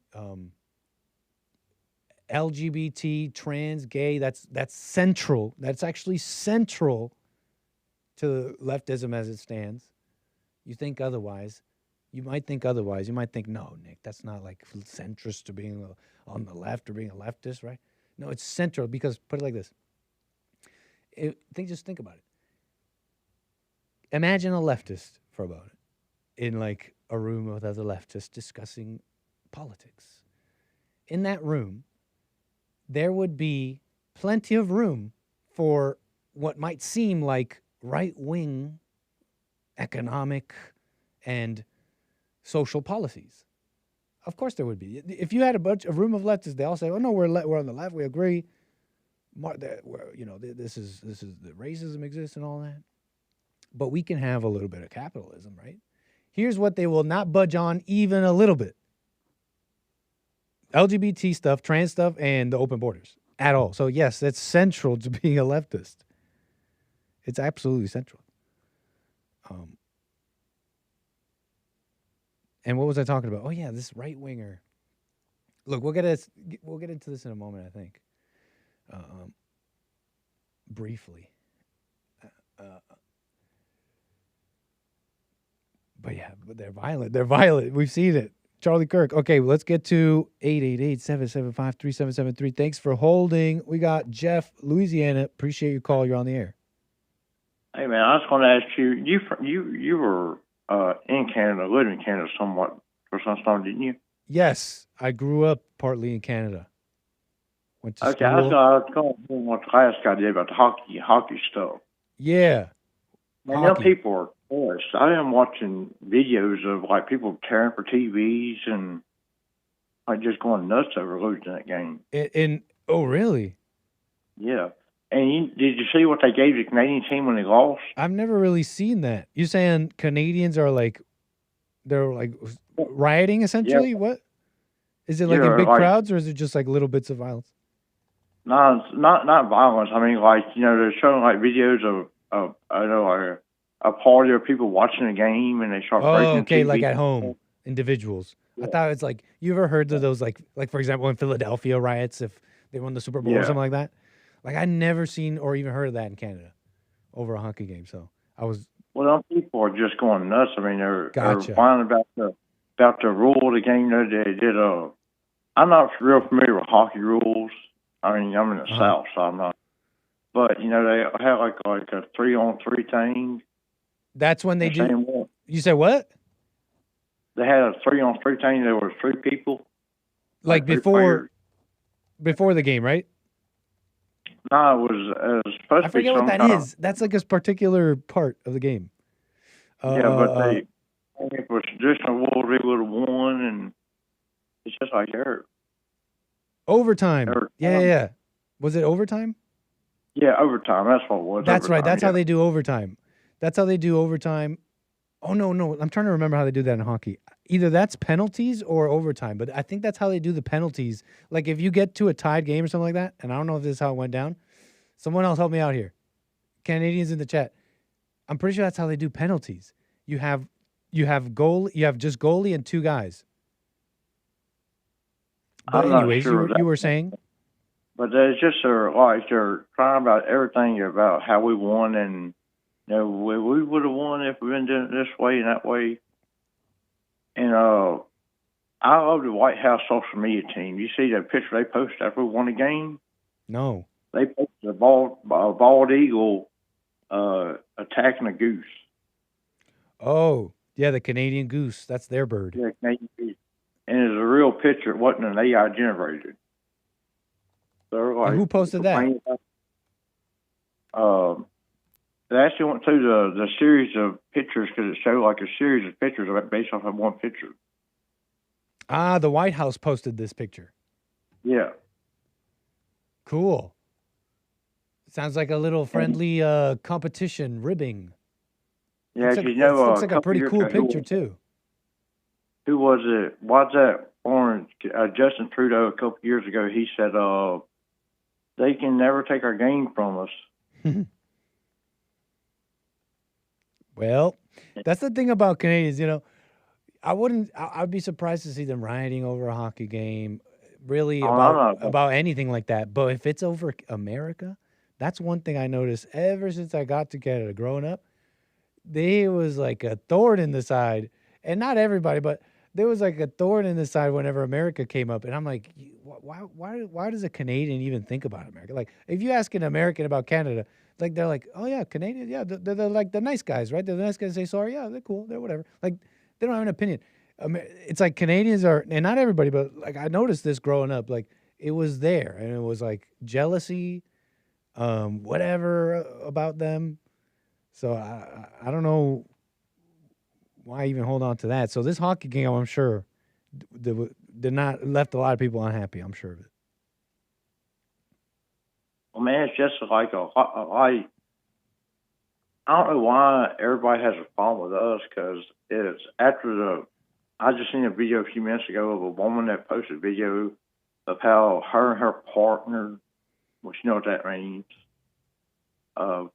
LGBT, trans, gay. That's central. That's actually central to leftism as it stands. You think otherwise. You might think otherwise. You might think, no, Nick, that's not centrist to being on the left or being a leftist, right? No, it's central because, put it like this. Just think about it. Imagine a leftist for about it in a room with other leftists discussing politics. In that room, there would be plenty of room for what might seem like right-wing economic and social policies. Of course there would be. If you had a room of leftists, they all say, "Oh no, we're on the left. We agree. This is the racism exists and all that." But we can have a little bit of capitalism, right? Here's what they will not budge on even a little bit: LGBT stuff, trans stuff, and the open borders at all. So yes, that's central to being a leftist. It's absolutely central. And what was I talking about? Oh yeah, this right winger. Look, we'll get into this in a moment, I think. Briefly. But yeah, but they're violent. They're violent. We've seen it. Charlie Kirk. Okay, let's get to 888-775-3773. Thanks for holding. We got Jeff, Louisiana. Appreciate your call. You're on the air. Hey man, I was going to ask you. You were in Canada, lived in Canada somewhat for some time, didn't you? Yes, I grew up partly in Canada. Went to Okay, school. I was going to what the last guy did about the hockey stuff. Yeah. And now people are forced. I am watching videos of like people tearing for TVs and like just going nuts over losing that game. Oh really? Yeah. And did you see what they gave the Canadian team when they lost? I've never really seen that. You saying Canadians are they're rioting essentially? Yeah. What? Is it in big crowds or is it just little bits of violence? No, not violence. I mean, they're showing videos of a party of people watching a game and they start breaking the TV. Like at home, individuals. Yeah. I thought it's you ever heard of those like for example in Philadelphia riots if they won the Super Bowl or something like that? I never seen or even heard of that in Canada over a hockey game. So I was. Well, them people are just going nuts. I mean, they're whining about the rule of the game. They did I'm not real familiar with hockey rules. I mean, I'm in the South, so I'm not. But they have like a 3-on-3 thing. That's when they do. You said what? They had a 3-on-3 thing. There were 3 people. Before the game, right? No, it was supposed to be. I forget what that is. That's a particular part of the game. But if it was traditional rules, they would have won, and it's just overtime. Yeah. Was it overtime? Yeah, overtime. That's what it was. That's overtime, right. That's how they do overtime. That's how they do overtime. Oh, no. I'm trying to remember how they do that in hockey. Either that's penalties or overtime, but I think that's how they do the penalties. Like if you get to a tied game or something like that, and I don't know if this is how it went down. Someone else help me out here. Canadians in the chat. I'm pretty sure that's how they do penalties. You have goal. You have just goalie and 2 guys. But anyways, you were saying. But it's just they're trying about everything about how we won, and we would have won if we'd been doing it this way and that way. And I love the White House social media team. You see that picture they posted after we won the game? No. They posted a bald eagle attacking a goose. Oh, yeah, the Canadian goose. That's their bird. Yeah, Canadian goose. And it's a real picture. It wasn't an AI generated. So and who posted that? They actually went through the series of pictures because it showed a series of pictures based off of one picture. Ah, the White House posted this picture. Yeah. Cool. Sounds like a little friendly competition ribbing. Yeah, looks like a pretty cool picture too. Who was it? Was that orange? Justin Trudeau a couple years ago. He said, "They can never take our game from us." Well, that's the thing about Canadians. I'd be surprised to see them rioting over a hockey game. Really about anything like that. But if it's over America, that's one thing I noticed ever since I got to Canada growing up. There was like a thorn in the side, and not everybody, but there was like a thorn in the side whenever America came up. And I'm like, why does a Canadian even think about America? Like, if you ask an American about Canada, they're like, oh yeah, Canadian, yeah, they're like the nice guys, right? They're the nice guys. Say sorry, yeah, they're cool, they're whatever. Like, they don't have an opinion. It's like Canadians are, and not everybody, but I noticed this growing up. Like, it was there, and it was like jealousy, whatever about them. So I don't know why even hold on to that? So this hockey game, I'm sure, did not left a lot of people unhappy. I'm sure of it. Well, man, it's just like I don't know why everybody has a problem with us, because it's after I just seen a video a few minutes ago of a woman that posted a video of how her and her partner, which you know what that means,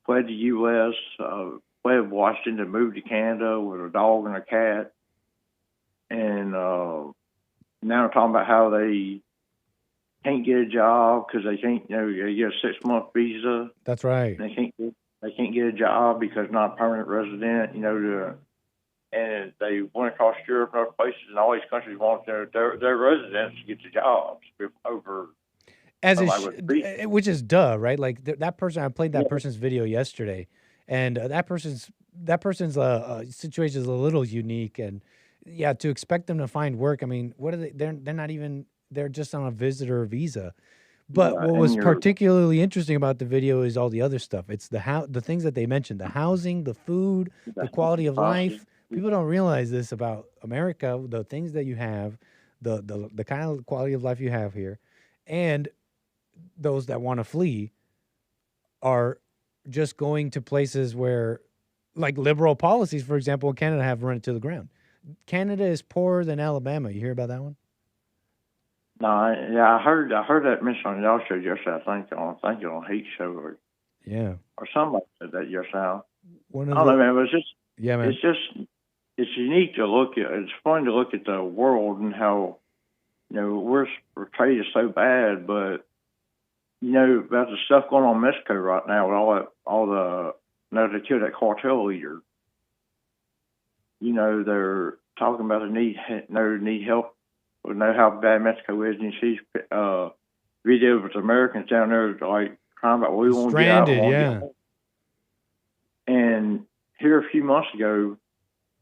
fled the U.S., fled Washington, moved to Canada with a dog and a cat, and now they're talking about how they can't get a job because they can't, they get a 6-month visa. That's right. They can't get a job because not a permanent resident, and they went across Europe and other places, and all these countries want their residents to get the jobs over. Which is duh, right? Like that person, I played that person's video yesterday, and that person's situation is a little unique, and yeah, to expect them to find work, I mean, what are they? They're not even. They're just on a visitor visa. But what was particularly interesting about the video is all the other stuff. It's the things that they mentioned: the housing, the food, the quality of life. People don't realize this about America. The things that you have, the kind of quality of life you have here, and those that want to flee are just going to places where, like liberal policies, for example, in Canada have run it to the ground. Canada is poorer than Alabama. You hear about that one? No, I heard that mentioned on y'all show yesterday. I think on Hake show or somebody said that yesterday. I don't know, man. But it's unique to look at. It's fun to look at the world and how we're portrayed as so bad, but about the stuff going on in Mexico right now with all the they killed that cartel leader. They're talking about the need help. We know how bad Mexico is, and you see videos of Americans down there like crying about we won't get out. And here a few months ago,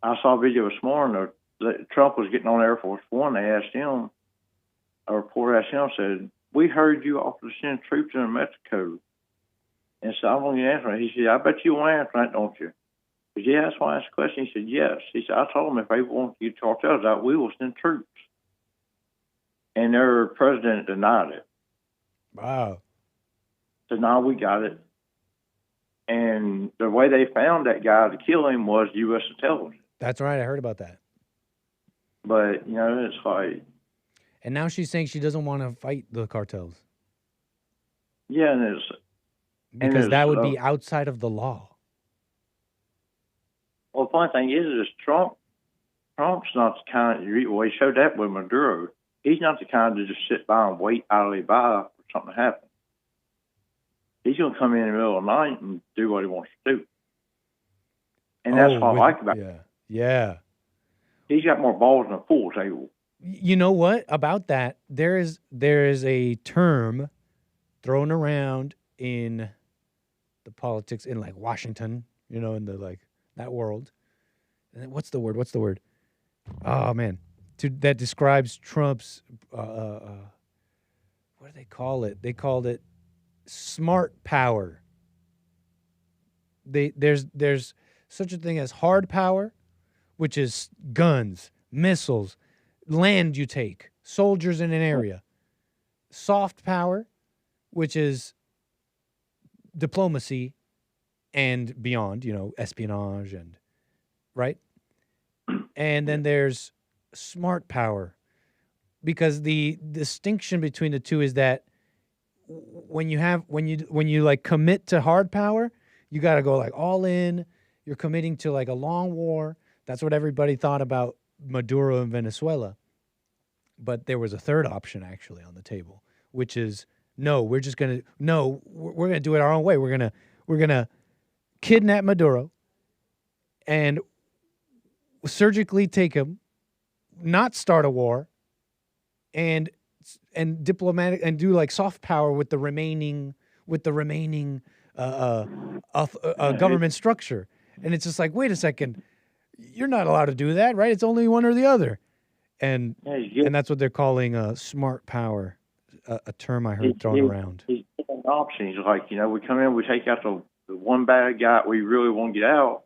I saw a video this morning that Trump was getting on Air Force One. They asked him, a reporter asked him, said, "We heard you offer to send troops into Mexico." And so I'm going to answer. He said, "I bet you won't answer that, don't you?" He said, "Yeah, that's why I asked the question." He said, "Yes." He said, "I told them if they want to get cartels out, we will send troops." And their president denied it. Wow. Said, "No, we got it." And the way they found that guy to kill him was U.S. intelligence. That's right. I heard about that. But, it's like... And now she's saying she doesn't want to fight the cartels. Yeah, and because that would be outside of the law. Well, the funny thing is Trump's not the kind... Well, he showed that with Maduro. He's not the kind to just sit by and wait idly by for something to happen. He's going to come in the middle of the night and do what he wants to do. And that's what I like about him. Yeah. He's got more balls than a pool table. You know what? About that, there is a term thrown around in the politics in like Washington, in the that world. What's the word? Oh, man. That describes Trump's, what do they call it? They called it smart power. There's such a thing as hard power, which is guns, missiles, land you take, soldiers in an area. Soft power, which is diplomacy and beyond, espionage and, right? And then there's smart power, because the distinction between the two is that when you like commit to hard power, you got to go like all in. You're committing to like a long war. That's what everybody thought about Maduro in Venezuela. But there was a third option actually on the table, which is we're going to do it our own way. We're going to kidnap Maduro and surgically take him, not start a war, and diplomatic and do like soft power with the remaining government structure. And it's just like, wait a second, you're not allowed to do that, right? It's only one or the other. And that's what they're calling smart power, a term I heard thrown around. He's different options. Like, we come in, we take out the one bad guy we really want to get out,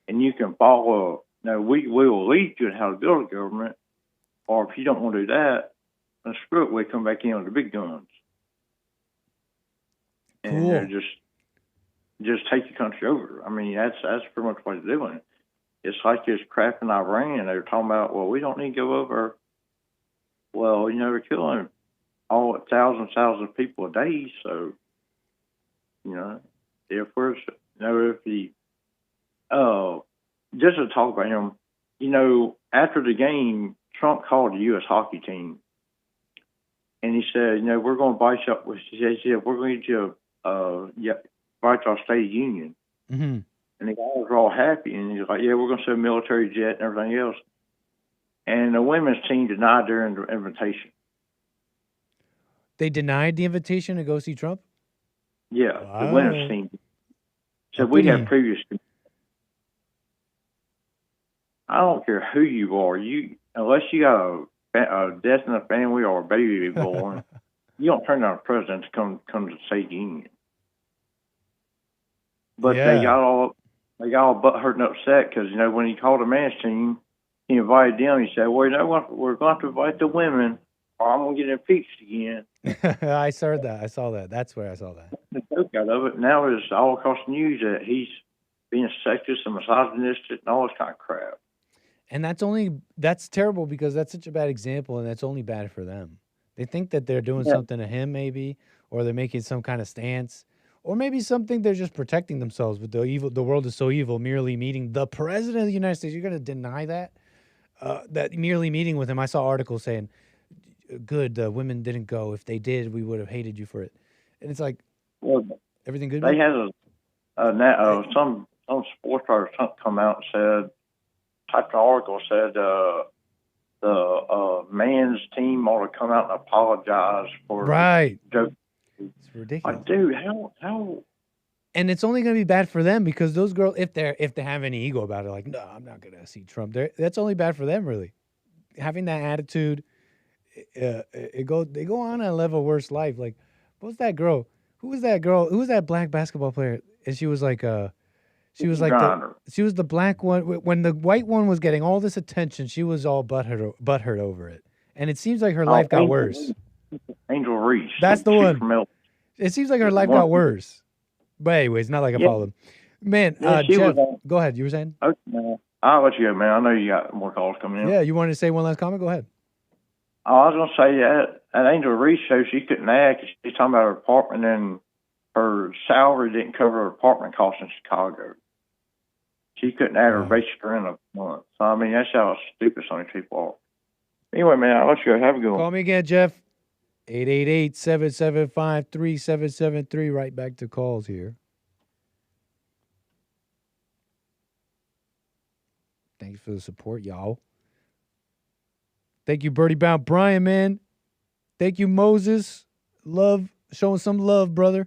and you can follow no, we will lead you in how to build a government, or if you don't want to do that, then screw it, we come back in with the big guns. And Cool. just take the country over. I mean, that's pretty much what they're doing. It's like this crap in Iran. They're talking about, well, we don't need to go over. Well, they're killing all thousands of people a day. So, if we're, if the, just to talk about him, after the game, Trump called the U.S. hockey team, and he said, we're going to buy you up. He said, we're going to get you right to our state union. Mm-hmm. And the guys were all happy, and he's like, yeah, we're going to send a military jet and everything else. And the women's team denied their invitation. They denied the invitation to go see Trump? Yeah, wow. The women's team. So we have previous. I don't care who you are. Unless you got a death in the family or a baby born, you don't turn down a president to come to the state union. But they got all butthurt and upset because when he called the men's team, he invited them. He said, "Well, what? We're going to invite the women, or I'm going to get impeached again." I saw that. That's where I saw that. The joke out of it now is all across the news that he's being sexist and misogynistic and all this kind of crap. And that's terrible because that's such a bad example, and that's only bad for them. They think that they're doing something to him, maybe, or they're making some kind of stance, or maybe something they're just protecting themselves. But the world is so evil. Merely meeting the president of the United States, you're going to deny that? That merely meeting with him, I saw articles saying, "Good, the women didn't go. If they did, we would have hated you for it." And it's like, everything good? They had some sports writer come out and said, typed an article said the men's team ought to come out and apologize for right. Joke. It's ridiculous. Like, dude, how? And it's only going to be bad for them because those girls, if they have any ego about it, like, no, I'm not going to see Trump. That's only bad for them, really. Having that attitude, they go on a level worse life. Like, what's that girl? Who was that girl? Who was that black basketball player? And she was like, she was the black one. When the white one was getting all this attention, she was all butthurt over it. And it seems like her life got worse. Angel Reese. That's the one. It seems like her life got worse. But anyways, not like I followed him. Man, Jeff, go ahead. You were saying? Okay, man. I'll let you go, man. I know you got more calls coming in. Yeah, you wanted to say one last comment? Go ahead. I was going to say that Angel Reese show, she couldn't act. She's talking about her apartment, and her salary didn't cover her apartment costs in Chicago. She couldn't add her basic rent a month. So, I mean, that's how stupid some of these people are. Anyway, man, I'll let you go. Have a good one. Call me again, Jeff. 888-775-3773. Right back to calls here. Thanks for the support, y'all. Thank you, Birdie Bound Brian, man. Thank you, Moses. Showing some love, brother.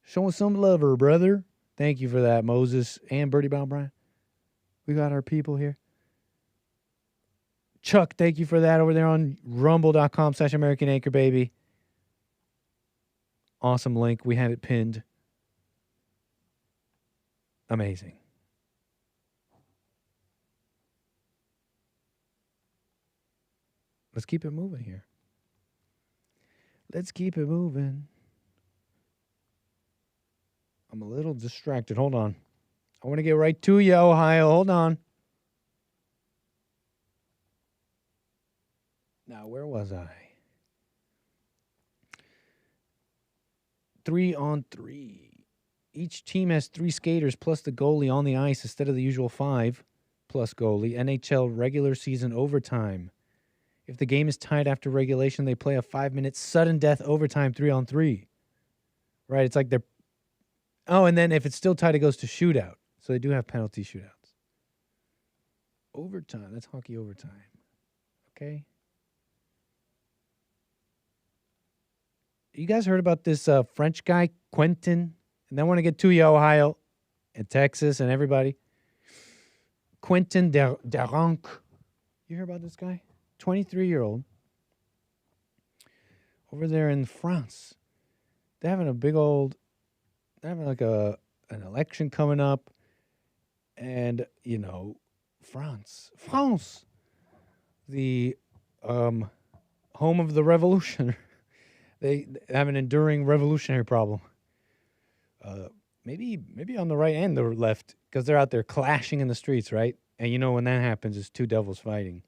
Showing some lover, brother. Thank you for that, Moses and Birdie Bound Brian. We got our people here. Chuck, thank you for that over there on rumble.com/American Anchor, baby. Awesome link. We had it pinned. Amazing. Let's keep it moving here. Let's keep it moving. I'm a little distracted. Hold on. I want to get right to you, Ohio. Hold on. Now, where was I? 3-on-3. Each team has 3 skaters plus the goalie on the ice instead of the usual 5 plus goalie. NHL regular season overtime. If the game is tied after regulation, they play a 5-minute sudden death overtime 3-on-3. Right? It's like they're... Oh, and then if it's still tied, it goes to shootout. So they do have penalty shootouts. Overtime. That's hockey overtime. Okay. You guys heard about this French guy, Quentin? And I want to get to you, Ohio and Texas and everybody. Quentin Deronk. You hear about this guy? 23-year-old. Over there in France. They're having they're having like an election coming up. And, France, the home of the revolution. They have an enduring revolutionary problem. Maybe on the right and the left, because they're out there clashing in the streets, right? And you know when that happens, it's two devils fighting.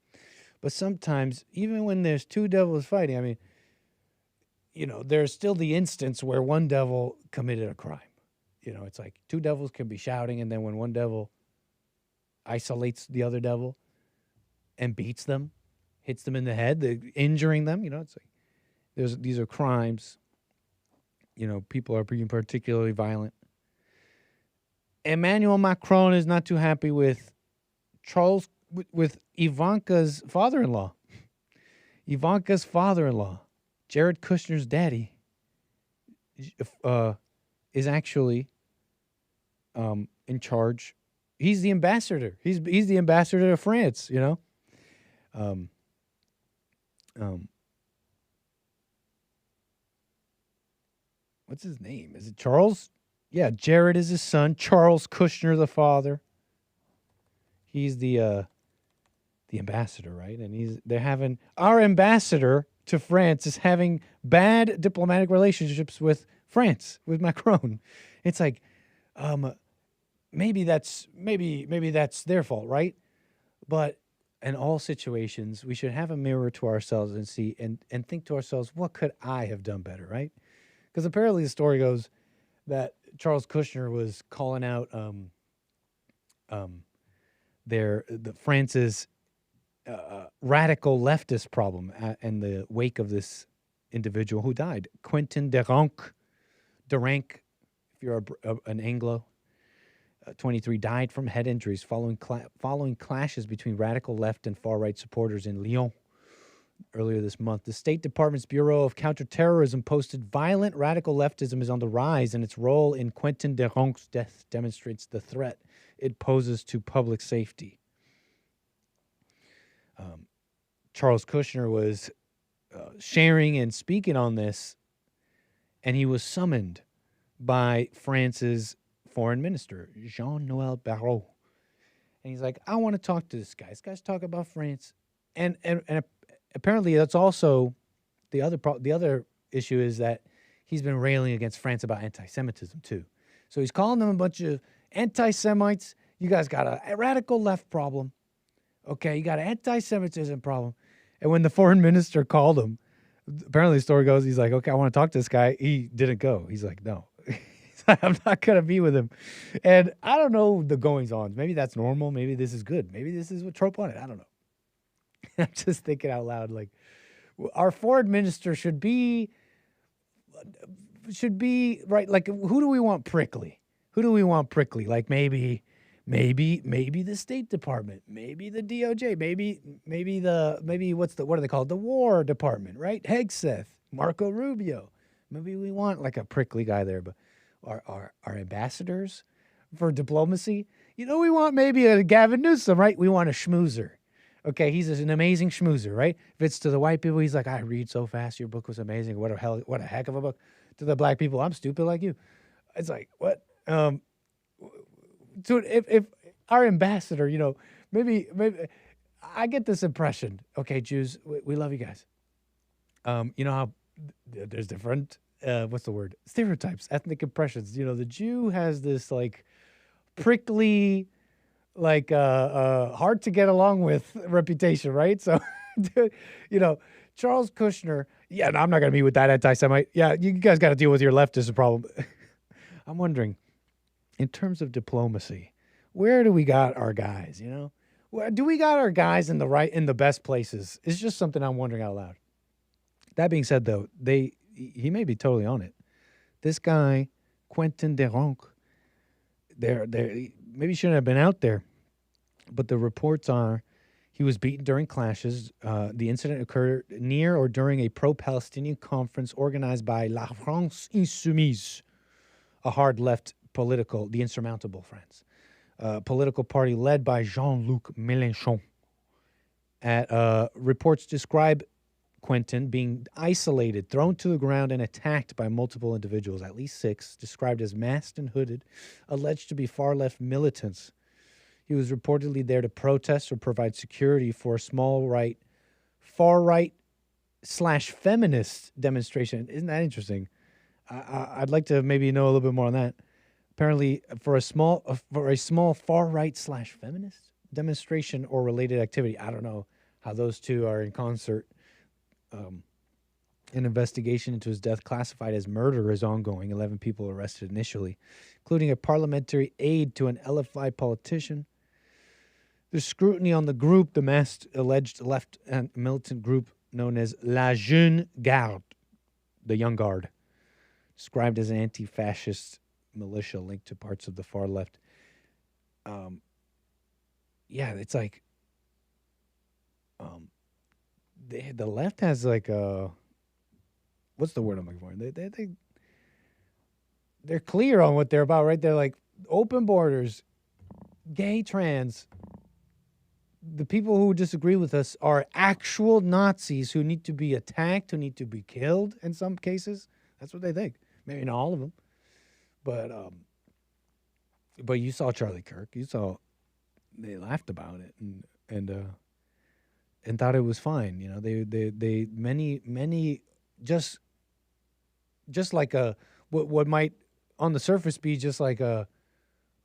But sometimes, even when there's two devils fighting, I mean, you know, there's still the instance where one devil committed a crime. You know, it's like two devils can be shouting, and then when one devil isolates the other devil and beats them, hits them in the head, injuring them, you know, it's like these are crimes. You know, people are being particularly violent. Emmanuel Macron is not too happy with Ivanka's father-in-law. Ivanka's father-in-law, Jared Kushner's daddy, is actually in charge. He's the ambassador. He's the ambassador to France, you know. What's his name? Is it Charles? Yeah, Jared is his son. Charles Kushner, the father. He's the ambassador, right? And they're having our ambassador to France is having bad diplomatic relationships with France, with Macron. It's like, maybe that's their fault, right? But in all situations, we should have a mirror to ourselves and see and think to ourselves, what could I have done better, right? Because apparently the story goes that Charles Kushner was calling out France's radical leftist problem in the wake of this individual who died, Quentin Duranc, if you're an Anglo, 23, died from head injuries following clashes between radical left and far-right supporters in Lyon earlier this month. The State Department's Bureau of Counterterrorism posted violent radical leftism is on the rise, and its role in Quentin Duranc's death demonstrates the threat it poses to public safety. Charles Kushner was sharing and speaking on this, and he was summoned by France's foreign minister, Jean-Noël Barrot. And he's like, I want to talk to this guy. This guy's talking about France. And apparently that's also the other issue is that he's been railing against France about anti-Semitism too. So he's calling them a bunch of anti-Semites. You guys got a radical left problem. Okay, you got an anti-Semitism problem. And when the foreign minister called him, apparently the story goes, he's like, okay, I want to talk to this guy. He didn't go. He's like, no. I'm not going to be with him. And I don't know the goings-on. Maybe that's normal. Maybe this is good. Maybe this is what Trump wanted. I don't know. I'm just thinking out loud, like, our foreign minister should be right. Like, who do we want prickly? Who do we want prickly? Like maybe the State Department, maybe the DOJ, maybe what are they called? The War Department, right? Hegseth, Marco Rubio. Maybe we want like a prickly guy there, but our ambassadors for diplomacy, you know, we want maybe a Gavin Newsome, right? We want a schmoozer. Okay, he's an amazing schmoozer, right? If it's to the white people, he's like, I read so fast. Your book was amazing. What a heck of a book. To the black people, I'm stupid like you. It's like, what? So if our ambassador, you know, maybe I get this impression. Okay, Jews, we love you guys. You know how there's different, what's the word? Stereotypes, ethnic impressions. You know, the Jew has this like prickly, like hard to get along with reputation, right? So, you know, Charles Kushner, yeah, no, I'm not going to meet with that anti-Semite. Yeah, you guys got to deal with your leftist problem. I'm wondering, in terms of diplomacy, where do we got our guys, you know? Where do we got our guys in the best places? It's just something I'm wondering out loud. That being said, though, he may be totally on it. This guy, Quentin Duranc, maybe shouldn't have been out there, but the reports are he was beaten during clashes. The incident occurred near or during a pro-Palestinian conference organized by La France Insoumise, a hard-left the Insurmountable France, political party led by Jean-Luc Mélenchon. Reports describe Quentin being isolated, thrown to the ground, and attacked by multiple individuals, at least 6, described as masked and hooded, alleged to be far-left militants. He was reportedly there to protest or provide security for a far-right / feminist demonstration. Isn't that interesting? I'd like to maybe know a little bit more on that. Apparently, for a small far-right / feminist demonstration or related activity. I don't know how those two are in concert. An investigation into his death, classified as murder, is ongoing. 11 people arrested initially, including a parliamentary aide to an LFI politician. There's scrutiny on the group, the masked alleged left and militant group known as La Jeune Garde, the Young Guard, described as an anti-fascist militia linked to parts of the far left. Yeah, it's like the left has like a, what's the word I'm looking for? They're clear on what they're about, right? They're like open borders, gay, trans. The people who disagree with us are actual Nazis who need to be attacked, who need to be killed in some cases. That's what they think. Maybe not all of them. But you saw Charlie Kirk. You saw they laughed about it and thought it was fine. You know, they many just like a what might on the surface be just like a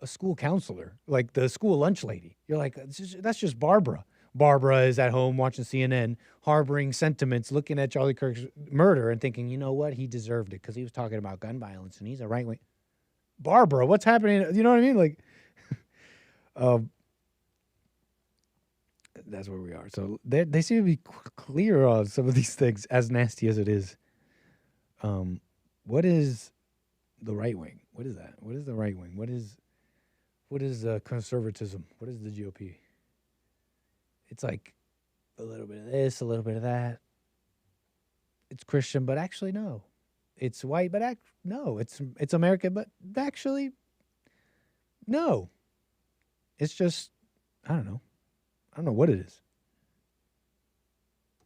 school counselor, like the school lunch lady. You're like, that's just Barbara. Barbara is at home watching CNN, harboring sentiments, looking at Charlie Kirk's murder and thinking, you know what, he deserved it because he was talking about gun violence and he's a right wing. Barbara, what's happening? You know what I mean? Like, that's where we are. So they seem to be clear on some of these things, as nasty as it is. What is the right wing? What is that? What is the right wing? What is conservatism? What is the GOP? It's like a little bit of this, a little bit of that. It's Christian, but actually no. It's white, but no. It's American, but actually no. It's just, I don't know. I don't know what it is.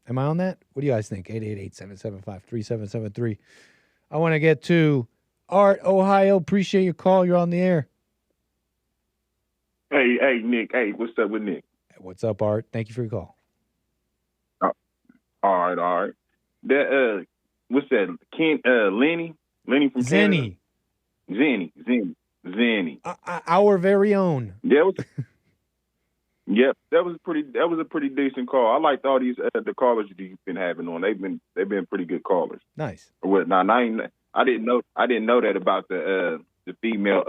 Am I on that? What do you guys think? 888-775-3773. I want to get to Art, Ohio. Appreciate your call. You're on the air. Hey, Nick. Hey, what's up with Nick? What's up, Art? Thank you for your call. All right. That what's that? Lenny from Zenny. Canada? Zenny. Our very own. Yep, that was a pretty decent call. I liked all these the callers you've been having on. They've been pretty good callers. Nice. Or what? Now I didn't know that about the female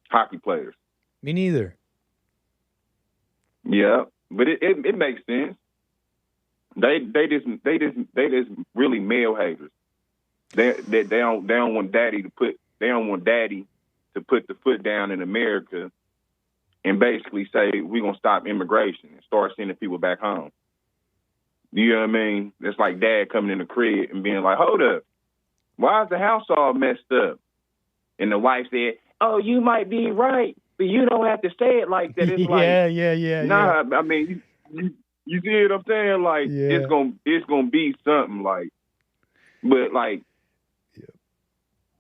hockey players. Me neither. Yeah, but it makes sense. They just really male haters. They don't want daddy to put the foot down in America and basically say we're gonna stop immigration and start sending people back home. You know what I mean? It's like dad coming in the crib and being like, "Hold up, why is the house all messed up?" And the wife said, "Oh, you might be right, but you don't have to say it like that." It's yeah. Nah, I mean, you see what I'm saying? Like, it's gonna be something like, but like,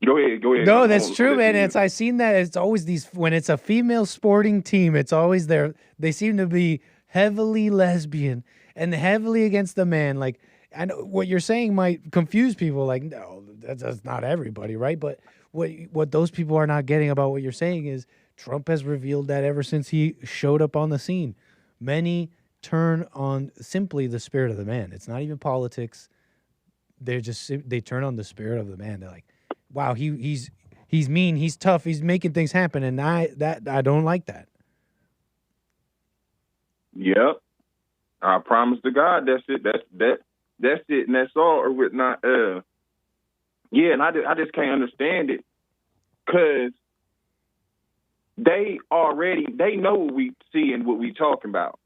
go ahead. No, that's true, man. I seen that. It's always these, when it's a female sporting team, it's always there. They seem to be heavily lesbian and heavily against the man. Like, I know what you're saying might confuse people. Like, no, that's not everybody, right? But what those people are not getting about what you're saying is Trump has revealed that ever since he showed up on the scene. Many turn on simply the spirit of the man. It's not even politics. They turn on the spirit of the man. They're like, wow, he's mean, he's tough, he's making things happen, and I don't like that. Yep, I promise to God, that's it. That's it, and that's all. Or with not, yeah, and I just can't understand it, cause they know what we see and what we talking about,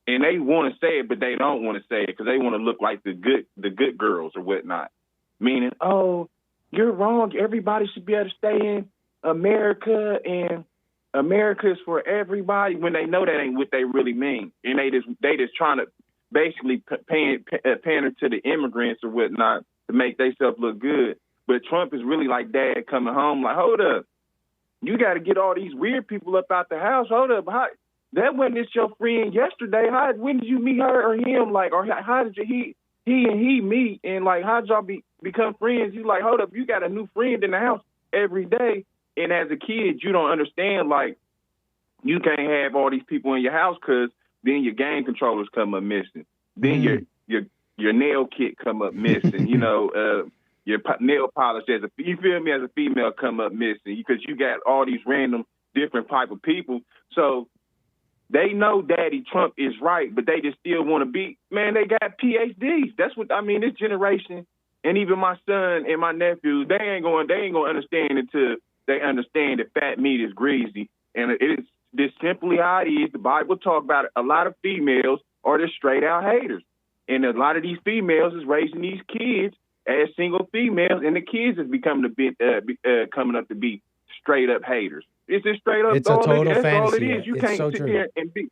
and they want to say it, but they don't want to say it because they want to look like the good girls or whatnot, meaning, oh, you're wrong. Everybody should be able to stay in America, and America is for everybody. When they know that ain't what they really mean, and they just trying to basically pander to the immigrants or whatnot to make themselves look good. But Trump is really like dad coming home, like, hold up, You got to get all these weird people up out the house. Hold up, that wasn't just your friend yesterday. When did you meet her or him? Like, or how did he and he meet? And like, how did y'all become friends? You like, hold up, you got a new friend in the house every day. And as a kid, you don't understand, like, you can't have all these people in your house because then your game controllers come up missing. Then your nail kit come up missing. You know, your nail polish as a female come up missing because you got all these random different type of people. So they know Daddy Trump is right, but they just still want to be. Man, they got PhDs. That's what I mean. This generation, and even my son and my nephews, they ain't going to understand until they understand that fat meat is greasy, and it is this simply how it is. The Bible talk about it. A lot of females are just straight out haters, and a lot of these females is raising these kids as single females, and the kids is becoming coming up to be straight up haters. It's just straight up. It's a total fantasy. That's all it is. You can't sit here and be.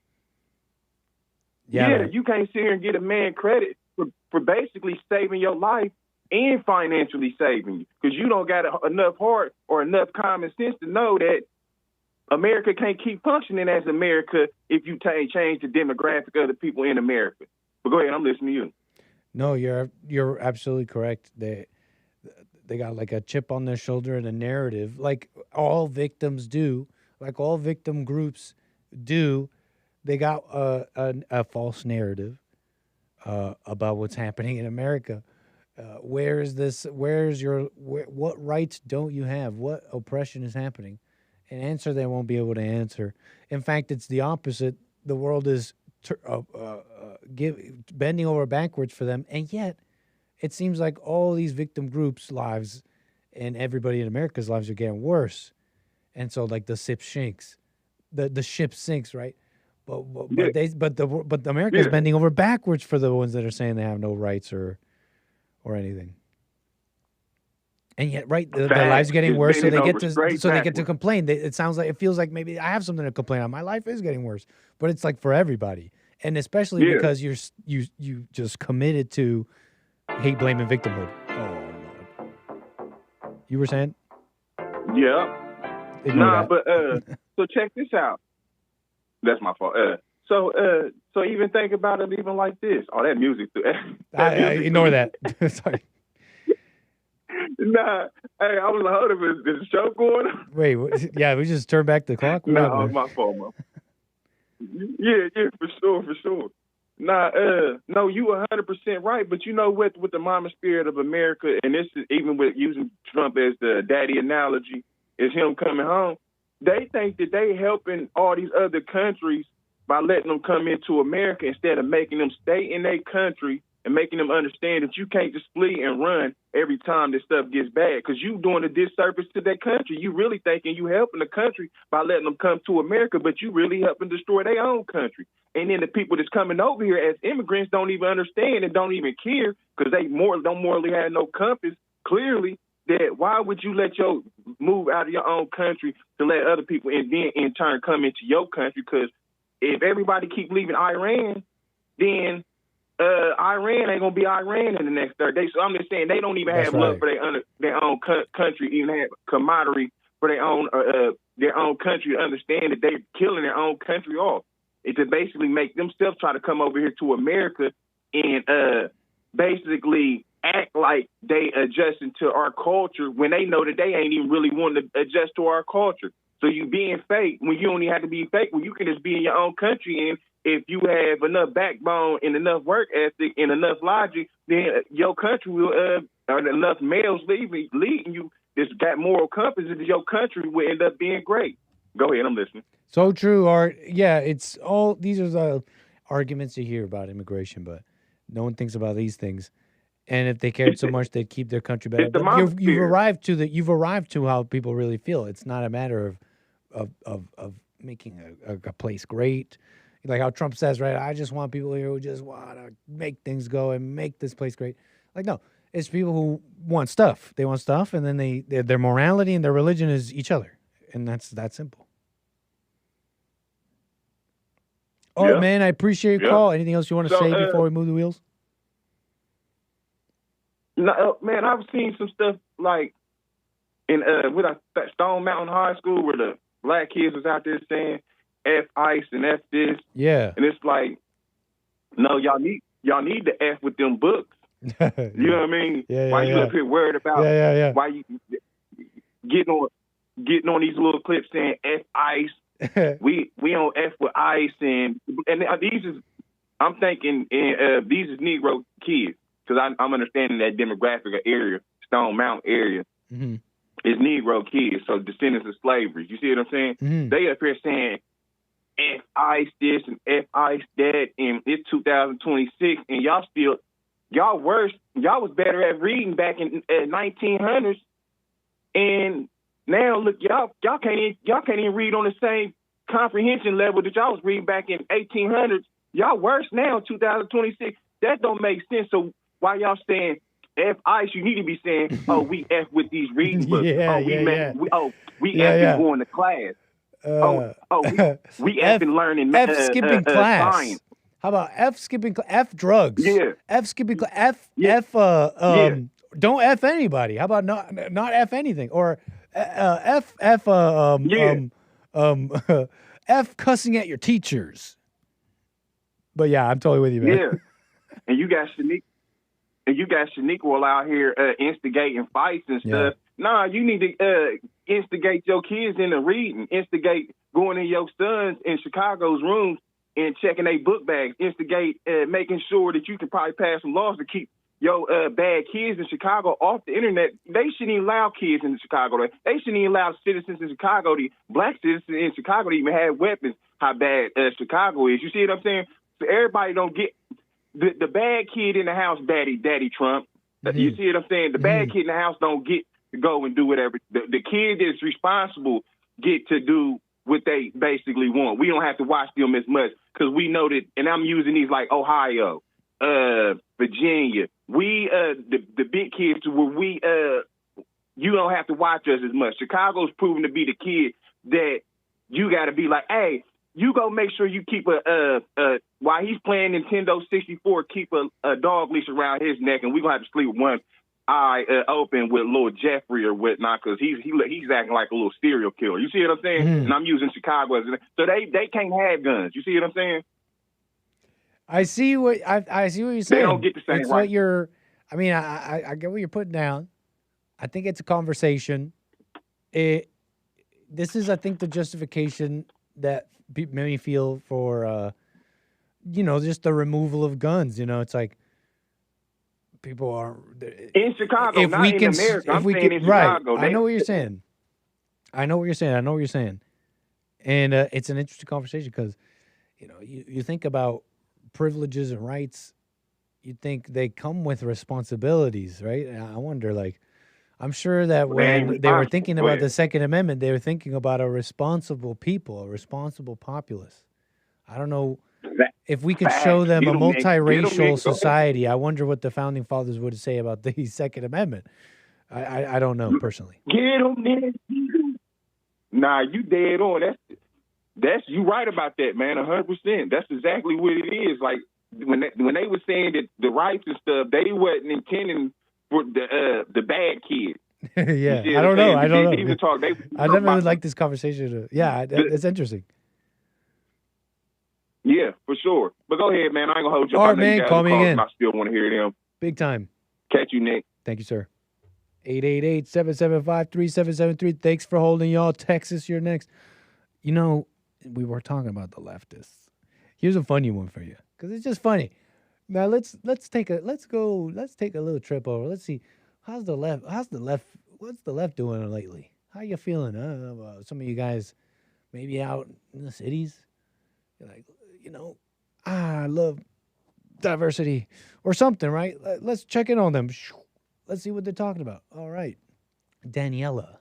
Yeah, you can't sit here and get a man credit for basically saving your life and financially saving you, because you don't got enough heart or enough common sense to know that America can't keep functioning as America if you change the demographic of the people in America. But go ahead, I'm listening to you. No, you're absolutely correct. They got like a chip on their shoulder and a narrative, like all victims do, like all victim groups do. They got a false narrative about what's happening in America. Where is this? What rights don't you have? What oppression is happening? An answer they won't be able to answer. In fact, it's the opposite. The world is bending over backwards for them, and yet it seems like all these victim groups' lives and everybody in America's lives are getting worse. And so, like, the ship sinks, the ship sinks, right? But America's bending over backwards for the ones that are saying they have no rights or anything. And yet, right, their lives are getting worse, so they get to complain. It feels like maybe I have something to complain on. My life is getting worse, but it's like for everybody, and especially because you just committed to hate, blame, and victimhood. Oh Lord, you were saying? Yeah. But so check this out. That's my fault. So even think about it, even like this. Oh, that music. Ignore that. Sorry. Nah, hey, I was like, hold on, is the show going on? Wait, yeah, we just turned back the clock? No, my fault, Yeah, for sure. Nah, no, you 100% right, but you know what, with the mama spirit of America, and this is even with using Trump as the daddy analogy, is him coming home, they think that they helping all these other countries by letting them come into America instead of making them stay in their country and making them understand that you can't just flee and run every time this stuff gets bad, because you doing a disservice to that country. You really thinking you helping the country by letting them come to America, but you really helping destroy their own country. And then the people that's coming over here as immigrants don't even understand and don't even care, because they don't morally have no compass, clearly, that why would you let your move out of your own country to let other people and then in turn come into your country? Because if everybody keep leaving Iran, then Iran ain't gonna be Iran in the next 30 days. So I'm just saying they don't even have love for their own country, even have camaraderie for their own country to understand that they're killing their own country off. It's to basically make themselves try to come over here to America and basically act like they adjusting to our culture when they know that they ain't even really wanting to adjust to our culture. So you being fake when you only have to be fake when you can just be in your own country, and if you have enough backbone and enough work ethic and enough logic, then your country will, or enough males leading you that's got moral compass into your country will end up being great. Go ahead, I'm listening. So true, Art. Yeah, these are the arguments you hear about immigration, but no one thinks about these things. And if they cared so much, they'd keep their country better. But you've arrived to how people really feel. It's not a matter of making a place great. Like how Trump says, right? I just want people here who just want to make things go and make this place great. Like, no, it's people who want stuff. They want stuff, and then their morality and their religion is each other. And that's that simple. All right, man, I appreciate your call. Anything else you want to say before we move the wheels? No, man, I've seen some stuff like Stone Mountain High School, where the black kids was out there saying F ICE and F this. Yeah. And it's like, no, y'all need to F with them books. You know what I mean? Why you up here worried about why you getting on these little clips saying F ICE? we don't F with ICE and these is, I'm thinking these is Negro kids, because I'm understanding that demographic area, Stone Mountain area, is Negro kids, so descendants of slavery. You see what I'm saying? They up here saying F ICE this and F ICE that, and it's 2026, and y'all was better at reading back in 1900s, and now look, y'all can't even read on the same comprehension level that y'all was reading back in 1800s. Y'all worse now, 2026. That don't make sense. So why y'all saying F ICE? You need to be saying, oh, we F with these reading books. We F going to class. We F and learning F skipping class. Science. How about F skipping F drugs? Yeah. F skipping F don't F anybody. How about not F anything? Or F cussing at your teachers. But yeah, I'm totally with you, man. Yeah. And you got Shaniqua out here instigating fights and stuff. Nah, you need to instigate your kids into reading. Instigate going in your sons in Chicago's rooms and checking their book bags. Instigate making sure that you can probably pass some laws to keep your bad kids in Chicago off the internet. They shouldn't even allow kids in Chicago. They shouldn't even allow citizens in Chicago, black citizens in Chicago, to even have weapons. How bad Chicago is. You see what I'm saying? So everybody don't get the bad kid in the house, Daddy Trump. You see what I'm saying? The bad kid in the house don't get to go and do whatever. The kid that's responsible get to do what they basically want. We don't have to watch them as much because we know that, and I'm using these like Ohio, Virginia. We, the big kids where you don't have to watch us as much. Chicago's proven to be the kid that you got to be like, hey, you go make sure you keep while he's playing Nintendo 64, keep a dog leash around his neck, and we're going to have to sleep with one eye open with little Jeffrey or whatnot, because he's acting like a little serial killer. You see what I'm saying? And I'm using Chicago as so they can't have guns. You see what I'm saying? I see what you're saying. They don't get the same it's right. What you're. I mean, I get what you're putting down. I think it's a conversation. This is, I think, the justification that many feel for, just the removal of guns. It's like people are in Chicago, if not we can, in America. I'm saying in Chicago. I know what you're saying. I know what you're saying. And it's an interesting conversation because, you think about privileges and rights. You think they come with responsibilities, right? And I wonder, I'm sure that when they were thinking about the Second Amendment, they were thinking about a responsible people, a responsible populace. I don't know if we could show them a multiracial society. I wonder what the founding fathers would say about the Second Amendment. I don't know personally. Get them, man. Nah, you dead on. That's you right about that, man. 100%. That's exactly what it is. Like when they were saying that the rights and stuff, they wasn't intending for the bad kids. Yeah, I don't know. I never really liked this conversation. Yeah, it's interesting. Yeah, for sure. But go ahead, man. I ain't gonna hold you. All right, man. Call me again. I still want to hear them. Big time. Catch you, Nick. Thank you, sir. 888-775-3773. Thanks for holding, y'all. Texas, you're next. We were talking about the leftists. Here's a funny one for you, because it's just funny. Now let's take a little trip over. Let's see what's the left doing lately? How you feeling? Some of you guys maybe out in the cities. You're like, I love diversity or something, right? Let's check in on them. Let's see what they're talking about. All right. Daniela,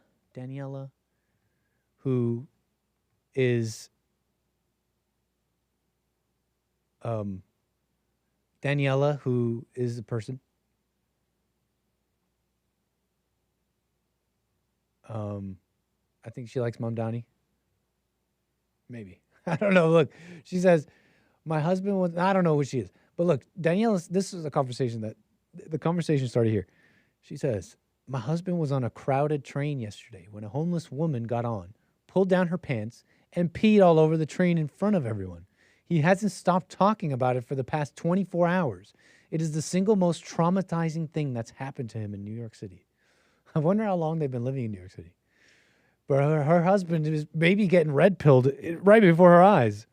who is the person. I think she likes Mamdani. Maybe. I don't know. Look, she says, my husband was, I don't know who she is. But look, Daniela, this is a conversation the conversation started here. She says, My husband was on a crowded train yesterday when a homeless woman got on, pulled down her pants, and peed all over the train in front of everyone. He hasn't stopped talking about it for the past 24 hours. It is the single most traumatizing thing that's happened to him in New York City. I wonder how long they've been living in New York City. But her husband is maybe getting red-pilled right before her eyes.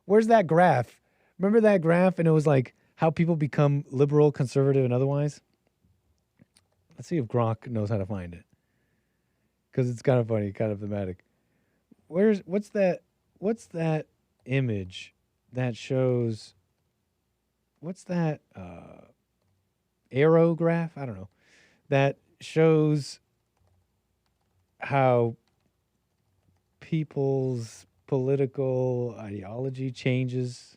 Where's that graph? Remember that graph? And it was like how people become liberal, conservative, and otherwise? Let's see if Gronk knows how to find it. Because it's kind of funny, kind of thematic. What's that image that shows, what's that arrow graph? I don't know. That shows how people's political ideology changes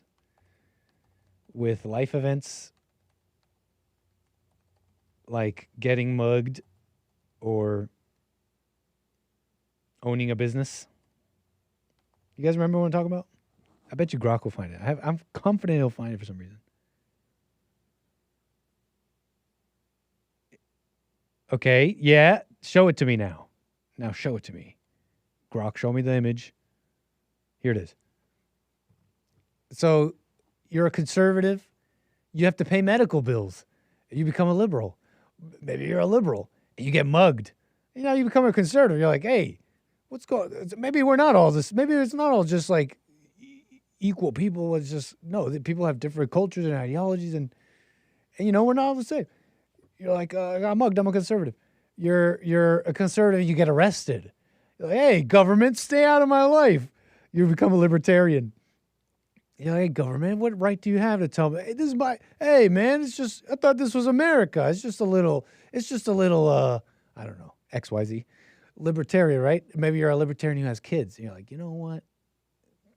with life events, like getting mugged or owning a business. You guys remember what I'm talking about? I bet you Grok will find it. I'm confident he'll find it for some reason. Okay, yeah. Show it to me now. Now show it to me. Grok, show me the image. Here it is. So you're a conservative. You have to pay medical bills. You become a liberal. Maybe you're a liberal and you get mugged. You know, you become a conservative. You're like, hey, what's going on? Maybe we're not all this. Maybe it's not all just like equal people. It's just, no, people have different cultures and ideologies. And you know, we're not all the same. You're like, I got mugged. I'm a conservative. You're a conservative. You get arrested. You're like, hey, government, stay out of my life. You become a libertarian. You're like, hey, government, what right do you have to tell me? Hey, this is my, hey, man, it's just, I thought this was America. It's just a little, I don't know, XYZ. Libertarian, right? Maybe you're a libertarian who has kids. And you're like, you know what?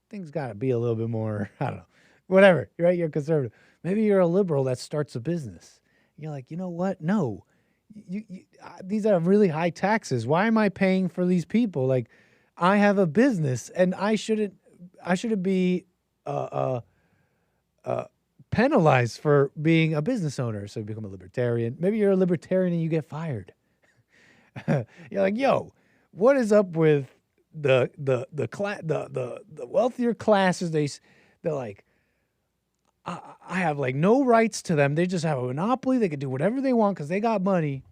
Things got to be a little bit more, I don't know, whatever, right? You're conservative. Maybe you're a liberal that starts a business. You're like, you know what? No, these are really high taxes. Why am I paying for these people? Like, I have a business and I shouldn't be penalized for being a business owner. So you become a libertarian. Maybe you're a libertarian and you get fired. You're like, yo, what is up with the wealthier classes? They're like, I have like no rights to them. They just have a monopoly. They can do whatever they want because they got money.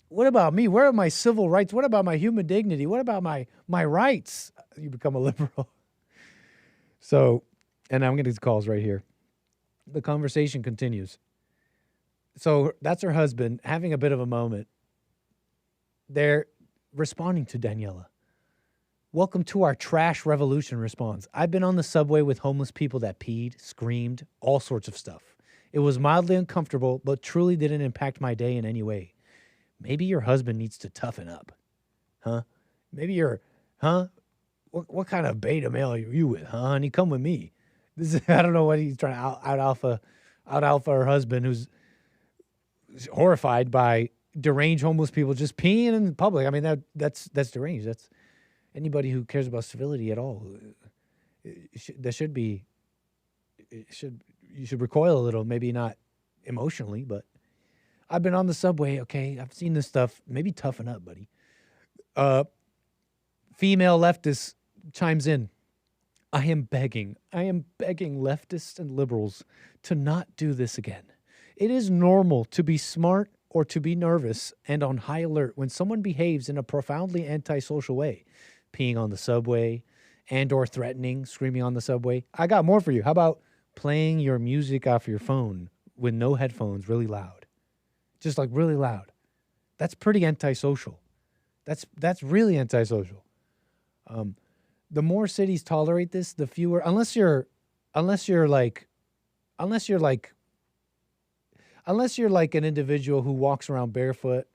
What about me? Where are my civil rights? What about my human dignity? What about my rights? You become a liberal. So, and I'm getting these calls right here. The conversation continues. So that's her husband having a bit of a moment. They're responding to Daniela. Welcome to our trash revolution response. I've been on the subway with homeless people that peed, screamed, all sorts of stuff. It was mildly uncomfortable, but truly didn't impact my day in any way. Maybe your husband needs to toughen up. Huh? Maybe you're, huh? What kind of beta male are you with, huh, honey? Come with me. This is, I don't know what he's trying to out alpha her husband, who's horrified by deranged homeless people just peeing in public. I mean, that's deranged. That's anybody who cares about civility at all. You should recoil a little, maybe not emotionally, but I've been on the subway. Okay, I've seen this stuff. Maybe toughen up, buddy. Female leftist chimes in. I am begging leftists and liberals to not do this again. It is normal to be smart or to be nervous and on high alert when someone behaves in a profoundly antisocial way, peeing on the subway and or threatening, screaming on the subway. I got more for you. How about playing your music off your phone with no headphones really loud? Just like really loud. That's pretty antisocial. That's really antisocial. The more cities tolerate this, the fewer, unless you're like an individual who walks around barefoot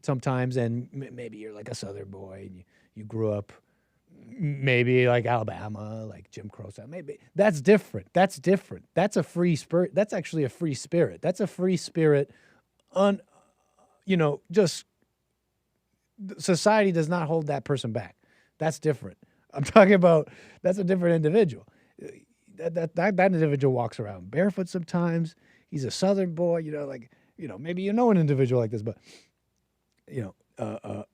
sometimes, and maybe you're like a Southern boy and you grew up maybe like Alabama, like Jim Crow style. Maybe that's different. That's a free spirit. That's actually a free spirit. That's a free spirit. Just society does not hold that person back. That's different. I'm talking about that's a different individual. That individual walks around barefoot sometimes. He's a Southern boy, maybe you know an individual like this, but the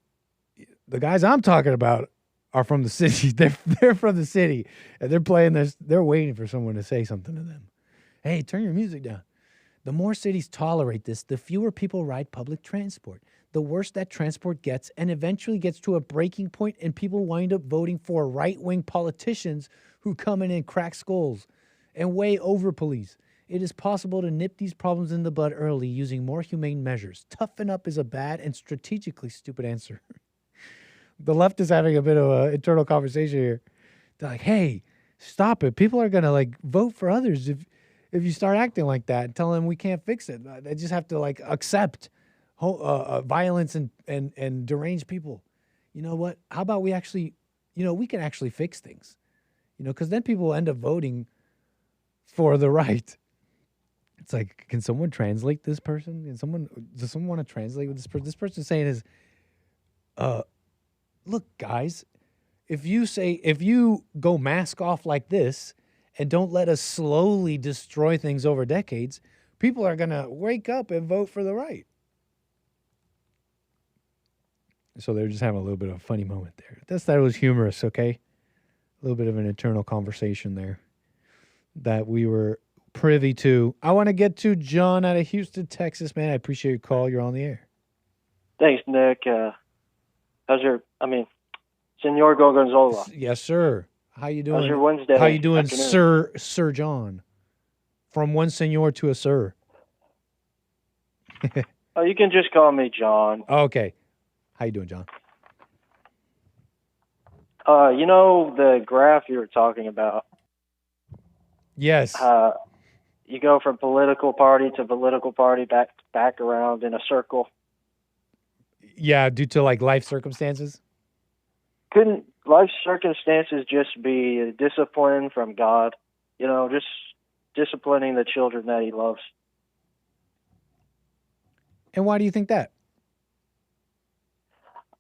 guys I'm talking about are from the city. They're from the city, and they're playing this. They're waiting for someone to say something to them. Hey, turn your music down. The more cities tolerate this, the fewer people ride public transport. The worse that transport gets, and eventually gets to a breaking point, and people wind up voting for right-wing politicians who come in and crack skulls and way over police. It is possible to nip these problems in the bud early using more humane measures. Toughen up is a bad and strategically stupid answer. The left is having a bit of an internal conversation here. They're like, hey, stop it. People are going to like vote for others if you start acting like that and tell them we can't fix it. They just have to like accept violence and deranged people. You know what? How about we actually, we can actually fix things, because then people will end up voting for the right. It's like, can someone translate this person? Does someone want to translate what this person? This person's saying is, look, guys, if you go mask off like this and don't let us slowly destroy things over decades, people are going to wake up and vote for the right. So they're just having a little bit of a funny moment there. That's that was humorous, okay? A little bit of an internal conversation there that we were privy to. I want to get to John out of Houston, Texas, man. I appreciate your call. You're on the air. Thanks, Nick. Senor Gorgonzola. Yes, sir. How you doing? How's your Wednesday? How you doing, afternoon? Sir John? From one senor to a sir. Oh, you can just call me John. Okay. How you doing, John? The graph you were talking about. Yes. You go from political party to political party, back around in a circle. Yeah, due to like life circumstances. Couldn't life circumstances just be a discipline from God? Just disciplining the children that He loves. And why do you think that?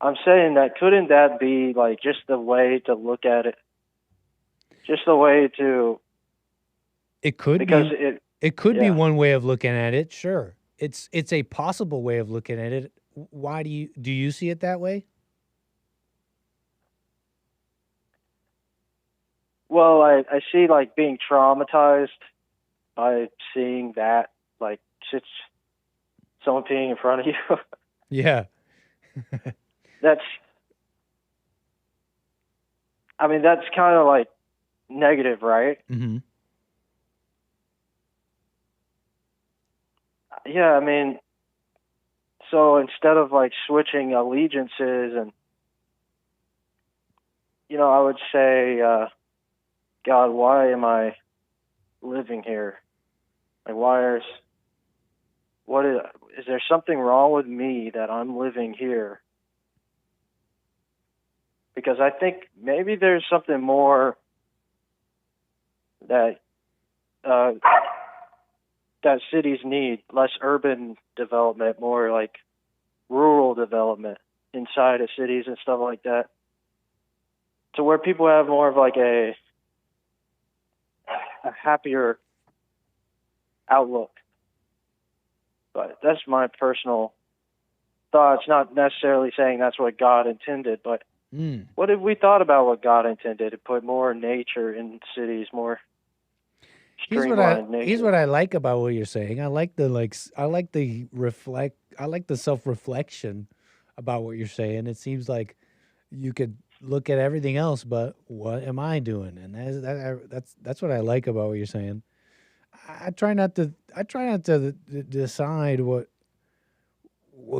I'm saying that couldn't that be like just the way to look at it? Just the way to. It could be. It could be one way of looking at it. Sure, it's a possible way of looking at it. Why do you see it that way? Well, I see like being traumatized by seeing that, like just someone peeing in front of you. Yeah. That's kind of like negative, right? Mm-hmm. Yeah, so instead of like switching allegiances and, I would say, God, why am I living here? Like, is there something wrong with me that I'm living here? Because I think maybe there's something more that that cities need, less urban development, more like rural development inside of cities and stuff like that, to where people have more of like a happier outlook. But that's my personal thoughts, not necessarily saying that's what God intended, but what if we thought about what God intended, to put more nature in cities, more streamlined nature? Here's what I like about what you're saying. I like the self-reflection about what you're saying. It seems like you could look at everything else, but what am I doing? And that's what I like about what you're saying. I try not to decide what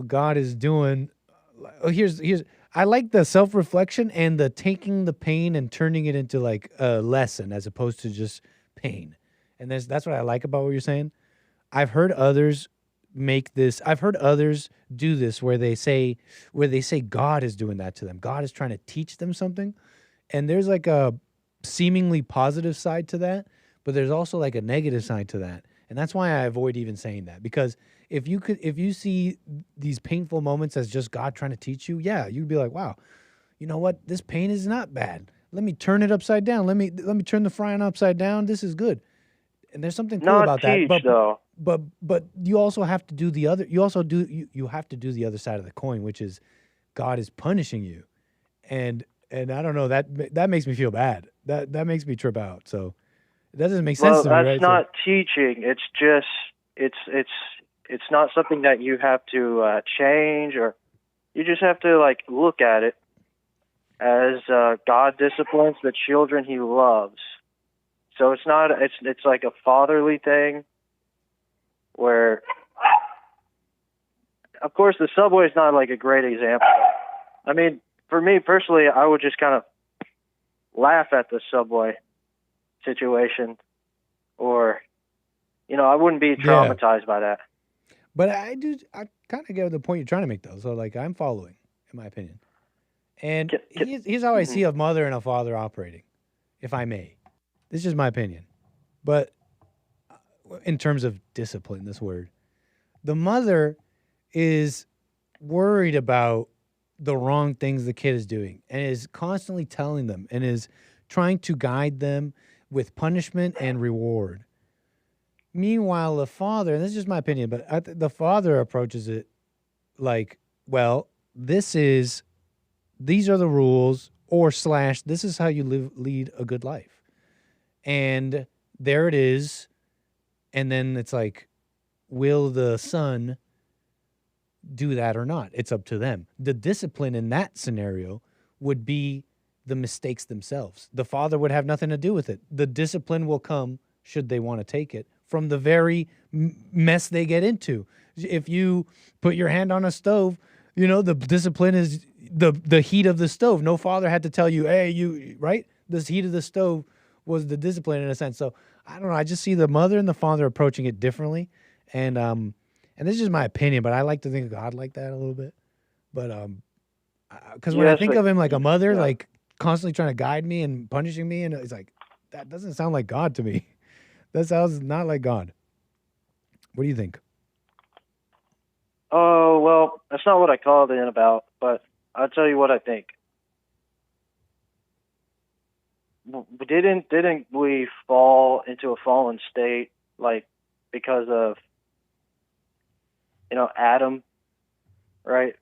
God is doing. Here's I like the self-reflection and the taking the pain and turning it into like a lesson as opposed to just pain. And that's what I like about what you're saying. I've heard others do this where they say God is doing that to them. God is trying to teach them something. And there's like a seemingly positive side to that, but there's also like a negative side to that. And that's why I avoid even saying that, because if you see these painful moments as just God trying to teach you, yeah, you'd be like, wow, you know what? This pain is not bad. Let me turn it upside down. Let me turn the frying upside down. This is good. And there's something cool about that. but you also have to do the other. You also do you have to do the other side of the coin, which is God is punishing you, and I don't know, that makes me feel bad. That makes me trip out. So it doesn't make sense to me, right? Well, that's not teaching. It's just it's not something that you have to change, or you just have to like look at it as God disciplines the children He loves. So it's not. It's like a fatherly thing, where, of course, the subway is not like a great example. I mean, for me personally, I would just kind of laugh at the subway situation, or, I wouldn't be traumatized by that. But I kind of get the point you're trying to make, though. So, like, I'm following, in my opinion. And here's how I see a mother and a father operating, if I may. This is my opinion. But in terms of discipline, this word, the mother is worried about the wrong things the kid is doing and is constantly telling them and is trying to guide them with punishment and reward. Meanwhile, the father, and this is just my opinion, but the father approaches it like, well, these are the rules, or / this is how you lead a good life. And there it is. And then it's like, will the son do that or not? It's up to them. The discipline in that scenario would be the mistakes themselves. The father would have nothing to do with it. The discipline will come, should they want to take it, from the very mess they get into. If you put your hand on a stove, the discipline is the heat of the stove. No father had to tell you, hey, right? This heat of the stove was the discipline in a sense. So I don't know. I just see the mother and the father approaching it differently. And this is just my opinion, but I like to think of God like that a little bit. But because when I think of him like a mother, like constantly trying to guide me and punishing me, and it's like, that doesn't sound like God to me. That sounds not like God. What do you think? Oh, well, that's not what I called in about, but I'll tell you what I think. Didn't we fall into a fallen state, like, because of, Adam, right?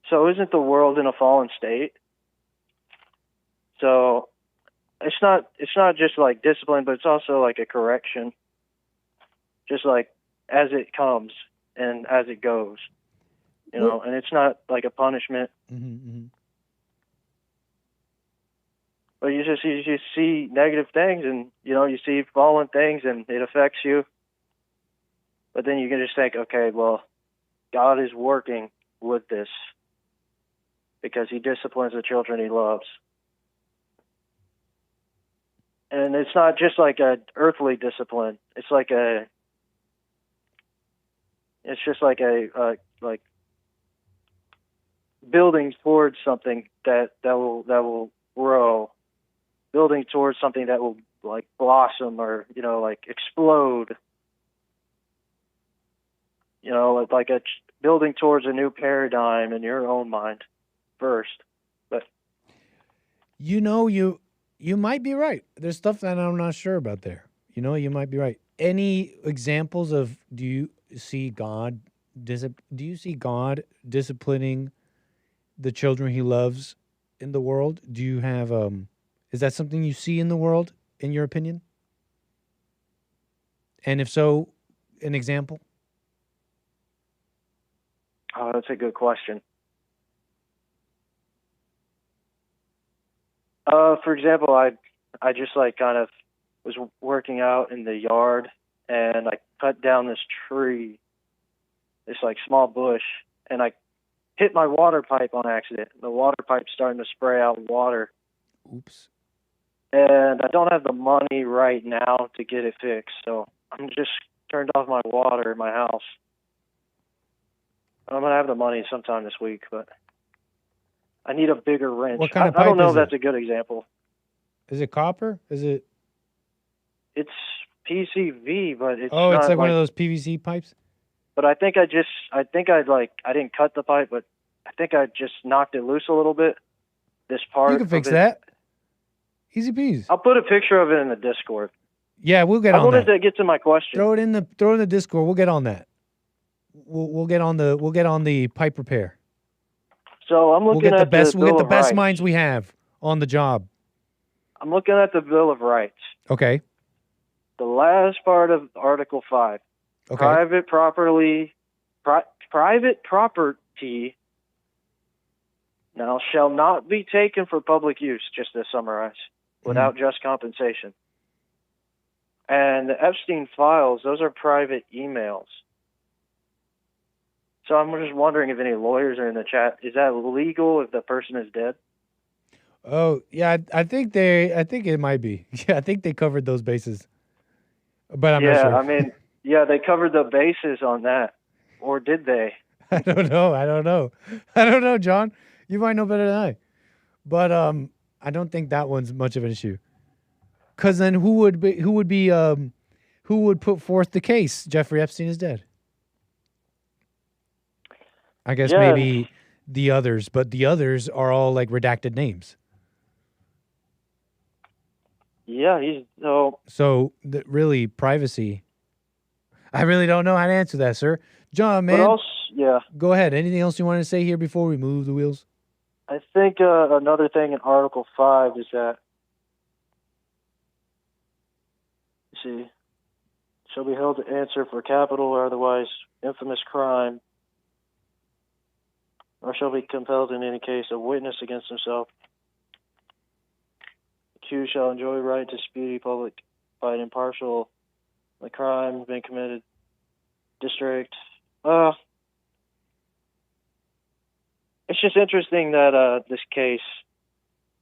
So isn't the world in a fallen state? So it's not just like discipline, but it's also like a correction, just like as it comes and as it goes, and it's not like a punishment. Mm-hmm. But you just see negative things, and you see fallen things, and it affects you. But then you can just think, okay, well, God is working with this because He disciplines the children He loves. And it's not just like a earthly discipline. It's just like a building towards something that will grow, building towards something that will like blossom or like explode. Like a building towards a new paradigm in your own mind first. But you might be right. There's stuff that I'm not sure about there. You might be right. Any examples of do you see God disciplining the children He loves in the world? Do you have is that something you see in the world, in your opinion? And if so, an example? Oh, that's a good question. For example, I just like kind of was working out in the yard, and I cut down this tree, this like small bush, and I hit my water pipe on accident. The water pipe's starting to spray out water. Oops. And I don't have the money right now to get it fixed, so I'm just turned off my water in my house. I'm going to have the money sometime this week, but I need a bigger wrench. What kind of I don't pipe know is if that's it? a good example. Is it copper? Is it? It's PCV, but it's Oh, it's not like one of those PVC pipes? But I think I didn't cut the pipe, but I think I just knocked it loose a little bit. This part. You can fix that. Easy peasy. I'll put a picture of it in the Discord. Yeah, we'll get I on wanted that. to get to my question. Throw it in the Discord. We'll get on that. We'll get on the pipe repair. So I'm looking at We'll get the of best Rights. minds we have on the job. I'm looking at the Bill of Rights. Okay. The last part of Article 5. Okay. Private property now shall not be taken for public use, just to summarize, without just compensation. And the Epstein files, those are private emails. So I'm just wondering if any lawyers are in the chat. Is that legal if the person is dead? Oh, yeah, I think it might be. Yeah, I think they covered those bases. But I'm not sure. I mean, yeah, they covered the bases on that. Or did they? I don't know, John. You might know better than I. But I don't think that one's much of an issue. Cuz then who would put forth the case? Jeffrey Epstein is dead. I guess maybe the others, but the others are all like redacted names. Yeah, he's So really, privacy. I really don't know how to answer that, sir. John, man. What else? Yeah. Go ahead. Anything else you want to say here before we move the wheels? I think another thing in Article 5 is that, shall be held to answer for capital or otherwise infamous crime, or shall be compelled in any case a witness against himself. Accused shall enjoy right to speedy public by an impartial the crime been committed district. It's just interesting that this case,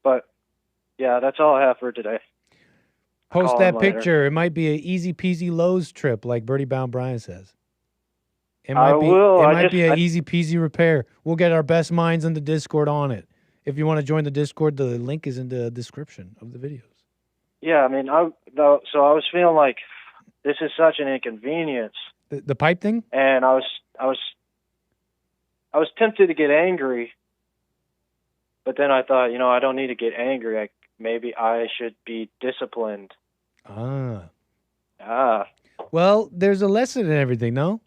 but yeah, that's all I have for today. Post that picture. It might be an easy peasy Lowe's trip, like Bertie Bound Brian says. It might be an easy peasy repair. We'll get our best minds in the Discord on it. If you want to join the Discord, the link is in the description of the videos. Yeah, I mean, I was feeling like this is such an inconvenience. The pipe thing? And I was tempted to get angry, but then I thought, I don't need to get angry. Maybe I should be disciplined. Well, there's a lesson in everything, no?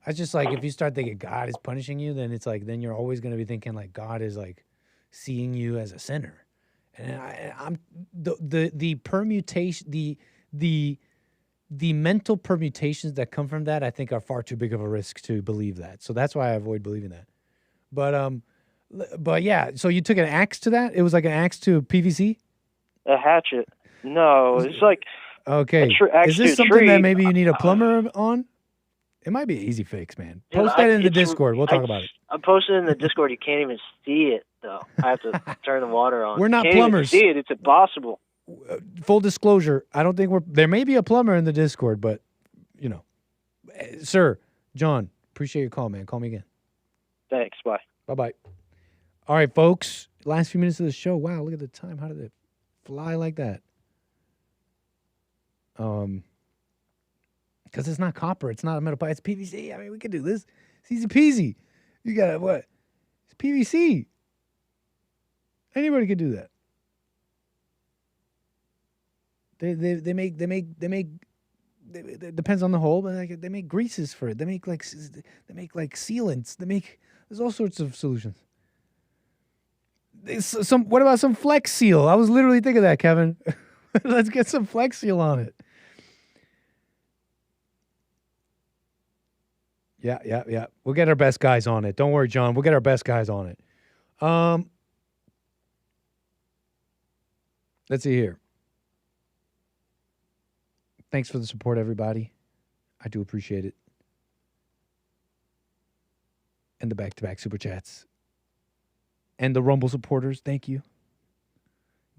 I just like, if you start thinking God is punishing you, then it's like, then you're always going to be thinking like God is like seeing you as a sinner. And I'm the permutation, the mental permutations that come from that, I think are far too big of a risk to believe that. So that's why I avoid believing that. But yeah, so you took an axe to that? It was like an axe to PVC? A hatchet. No, it's like okay. Is this something that maybe you need a plumber on? It might be an easy fix, man. Post that in the Discord. We'll talk about it. I'm posting in the Discord. You can't even see it, though. I have to turn the water on. We're not you can't plumbers. Even see it. It's impossible. Full disclosure, I don't think there may be a plumber in the Discord, but, Sir, John, appreciate your call, man. Call me again. Thanks. Bye. Bye-bye. All right, folks. Last few minutes of the show. Wow, look at the time. How did it fly like that? Because it's not copper. It's not a metal pipe. It's PVC. I mean, we can do this. It's easy peasy. You got what? It's PVC. Anybody could do that. They make it depends on the hole, but they make greases for it. They make like sealants. There's all sorts of solutions. What about some Flex Seal? I was literally thinking that, Kevin. Let's get some Flex Seal on it. Yeah. We'll get our best guys on it. Don't worry, John. We'll get our best guys on it. Let's see here. Thanks for the support, everybody. I do appreciate it. And the back-to-back super chats. And the Rumble supporters, thank you.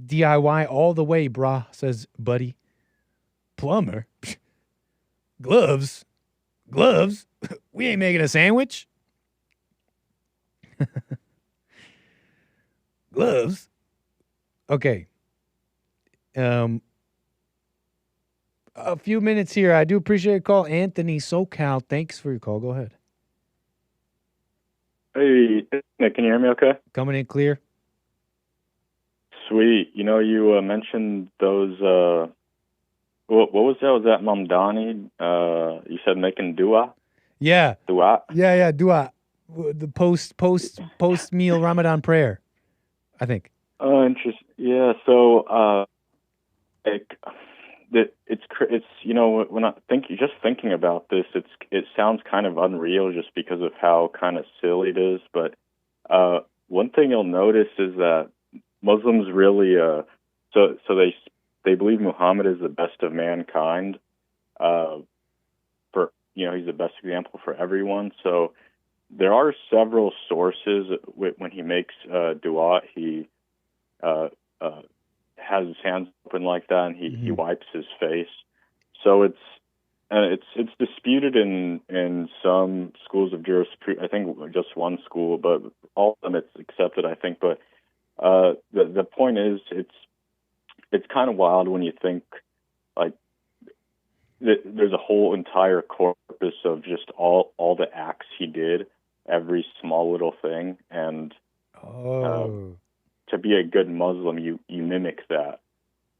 DIY all the way, brah, says Buddy. Plumber? Gloves? We ain't making a sandwich. Gloves? Okay. A few minutes here. I do appreciate your call. Anthony SoCal, thanks for your call. Go ahead. Hey, Nick, can you hear me okay? Coming in clear. Sweet. You mentioned those What was that? Was that Mamdani? You said making dua? Yeah. Dua? Yeah, dua. The post meal Ramadan prayer, I think. Oh, interesting. Yeah, so it's when I thinking about this, it sounds kind of unreal just because of how kind of silly it is. But one thing you'll notice is that Muslims really so they believe Muhammad is the best of mankind. He's the best example for everyone. So there are several sources when he makes dua, he has his hands open like that, and he wipes his face. So it's disputed in some schools of jurisprudence. I think just one school, but all of them it's accepted, I think. But the point is, it's kind of wild when you think like there's a whole entire corpus of just all the acts he did, every small little thing, and to be a good Muslim, you mimic that.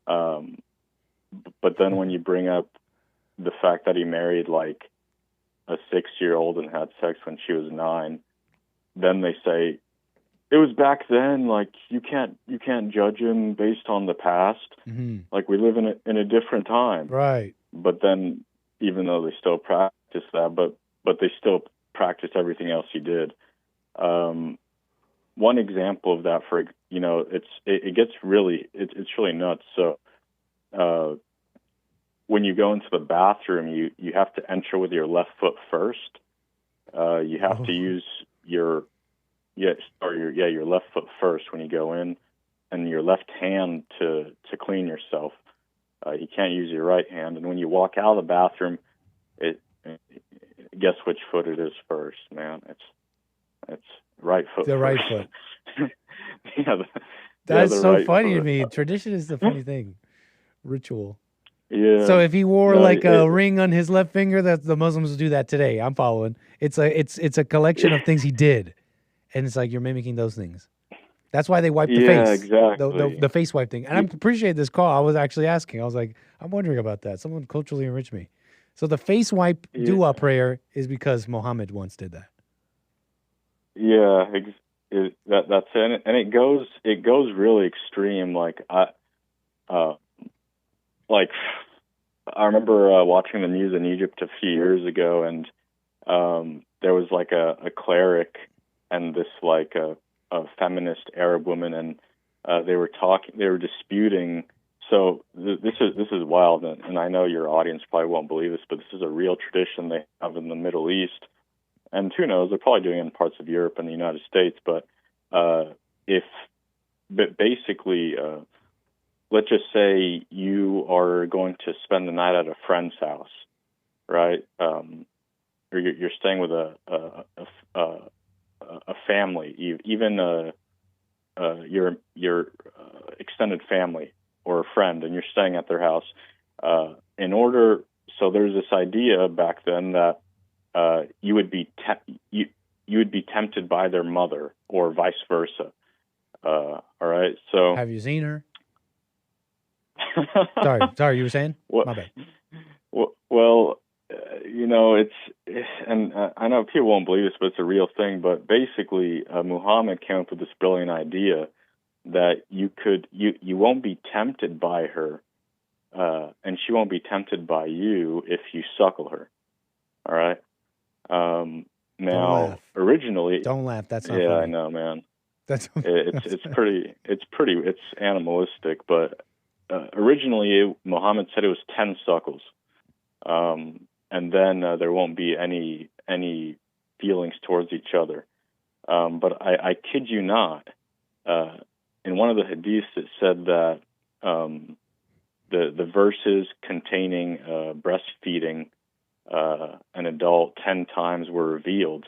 But then when you bring up the fact that he married like a 6-year-old and had sex when she was 9, then they say it was back then. Like you can't judge him based on the past. Mm-hmm. Like we live in a different time, right? But then, even though they still practice that, but they still practice everything else he did. One example of that, it gets really it's really nuts. So when you go into the bathroom, you have to enter with your left foot first. You have to use your left foot first when you go in, and your left hand to clean yourself. You can't use your right hand. And when you walk out of the bathroom, guess which foot it is first, man? It's right foot. The right foot. That's so right funny to me. Tradition is the funny thing. Ritual. Yeah. So if he wore a ring on his left finger, that the Muslims do that today. I'm following. It's a collection of things he did, and it's like you're mimicking those things. That's why they wipe the face. Yeah, exactly. The face wipe thing. And I appreciate this call. I was actually asking. I was like, I'm wondering about that. Someone culturally enriched me. So the face wipe dua prayer is because Muhammad once did that. Yeah, that's it. And it goes really extreme. Like I remember watching the news in Egypt a few years ago, and there was like a cleric and this a feminist Arab woman, and they were disputing. So this is wild, and I know your audience probably won't believe this, but this is a real tradition they have in the Middle East, and who knows, they're probably doing it in parts of Europe and the United States. But basically, let's just say you are going to spend the night at a friend's house, right? Or you're staying with a family, even your extended family or a friend, and you're staying at their house. So there's this idea back then that you would be tempted by their mother, or vice versa. All right. So have you seen her? Sorry, you were saying? My bad. Well, and I know people won't believe this, but it's a real thing. But basically, Muhammad came up with this brilliant idea that you won't be tempted by her, and she won't be tempted by you if you suckle her. All right. Now, originally, don't laugh. That's not funny. I know, man. It's it's animalistic, but originally Muhammad said it was 10 suckles. And then there won't be any feelings towards each other. But I kid you not, in one of the hadiths it said that the verses containing breastfeeding an adult 10 times were revealed,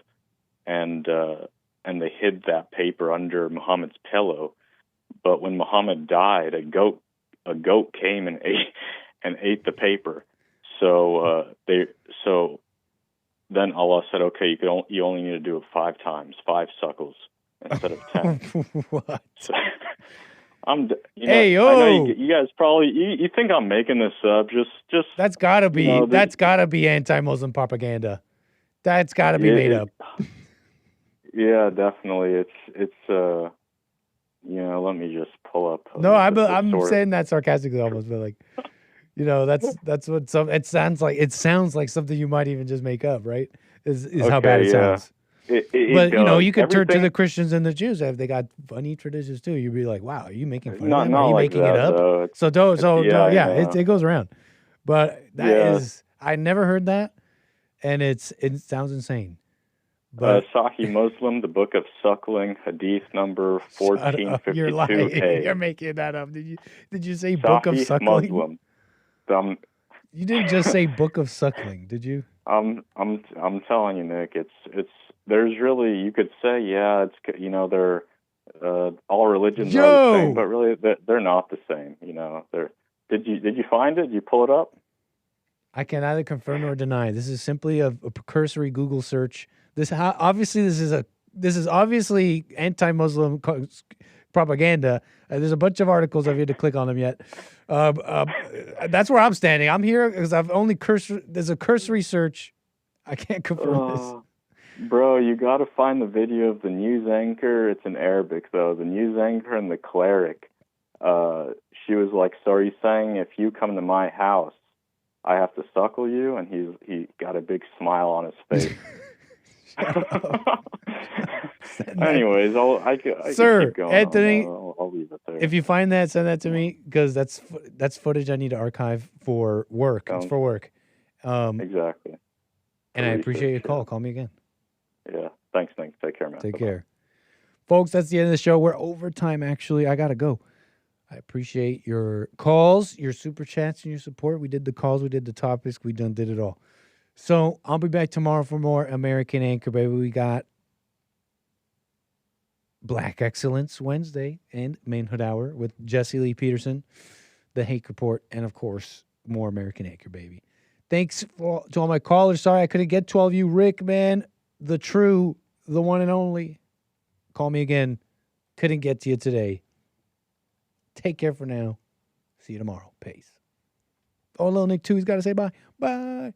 and they hid that paper under Muhammad's pillow. But when Muhammad died, a goat came and ate the paper. So then Allah said, okay, you only need to do it 5 times, 5 suckles instead of 10. What? So, Hey, I know you guys probably you think I'm making this up. Just that's gotta be that's gotta be anti-Muslim propaganda. That's gotta be made up. Yeah, definitely. It's let me just pull up. No, I'm saying that sarcastically almost, but like, that's what it sounds like. It sounds like something you might even just make up, right? Is how bad it sounds. But you could turn to the Christians and the Jews. They got funny traditions too. You'd be like, "Wow, are you making fun of them? Are you making it up?" Though. It goes around. But that is, I never heard that, and it sounds insane. But Sahih Muslim, the Book of Suckling, Hadith number 1452a. You're lying. You're making that up. Did you say Book of Suckling? Muslim. You didn't just say Book of Suckling, did you? I'm telling you, Nick. There's really, you could say, they're all religions are the same, but really they're not the same. Did you find it? Did you pull it up? I can neither confirm nor deny. This is simply a cursory Google search. This is obviously anti-Muslim propaganda. There's a bunch of articles. I've yet to click on them yet. That's where I'm standing. I'm here because I've only there's a cursory search. I can't confirm this. Bro, you got to find the video of the news anchor. It's in Arabic, though. The news anchor and the cleric. She was like, "So are you saying if you come to my house, I have to suckle you?" And he got a big smile on his face. Anyways, I Sir, keep going. Anthony, I'll leave it there. If you find that, send that to me because that's footage I need to archive for work. It's for work. Exactly. And I appreciate your call. Call me again. Yeah. Thanks, Nick. Take care, man. Take Bye-bye. care. Folks, that's the end of the show. We're overtime, actually. I got to go. I appreciate your calls, your super chats, and your support. We did the calls. We did the topics. We did it all. So I'll be back tomorrow for more American Anchor, baby. We got Black Excellence Wednesday and Manhood Hour with Jesse Lee Peterson, the Hake Report, and, of course, more American Anchor, baby. Thanks to all my callers. Sorry I couldn't get to all of you. Rick, man, the one and only. Call me again. Couldn't get to you today. Take care for now. See you tomorrow. Peace. Oh, little Nick, too. He's got to say bye. Bye.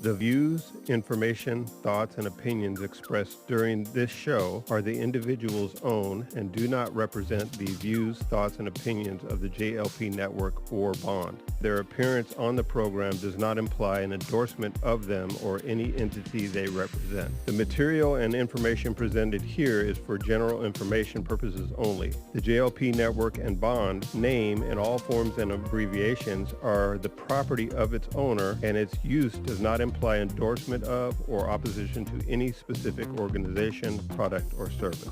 The views, information, thoughts, and opinions expressed during this show are the individual's own and do not represent the views, thoughts, and opinions of the JLP Network or Bond. Their appearance on the program does not imply an endorsement of them or any entity they represent. The material and information presented here is for general information purposes only. The JLP Network and Bond name and all forms and abbreviations are the property of its owner, and its use does not imply endorsement of or opposition to any specific organization, product, or service.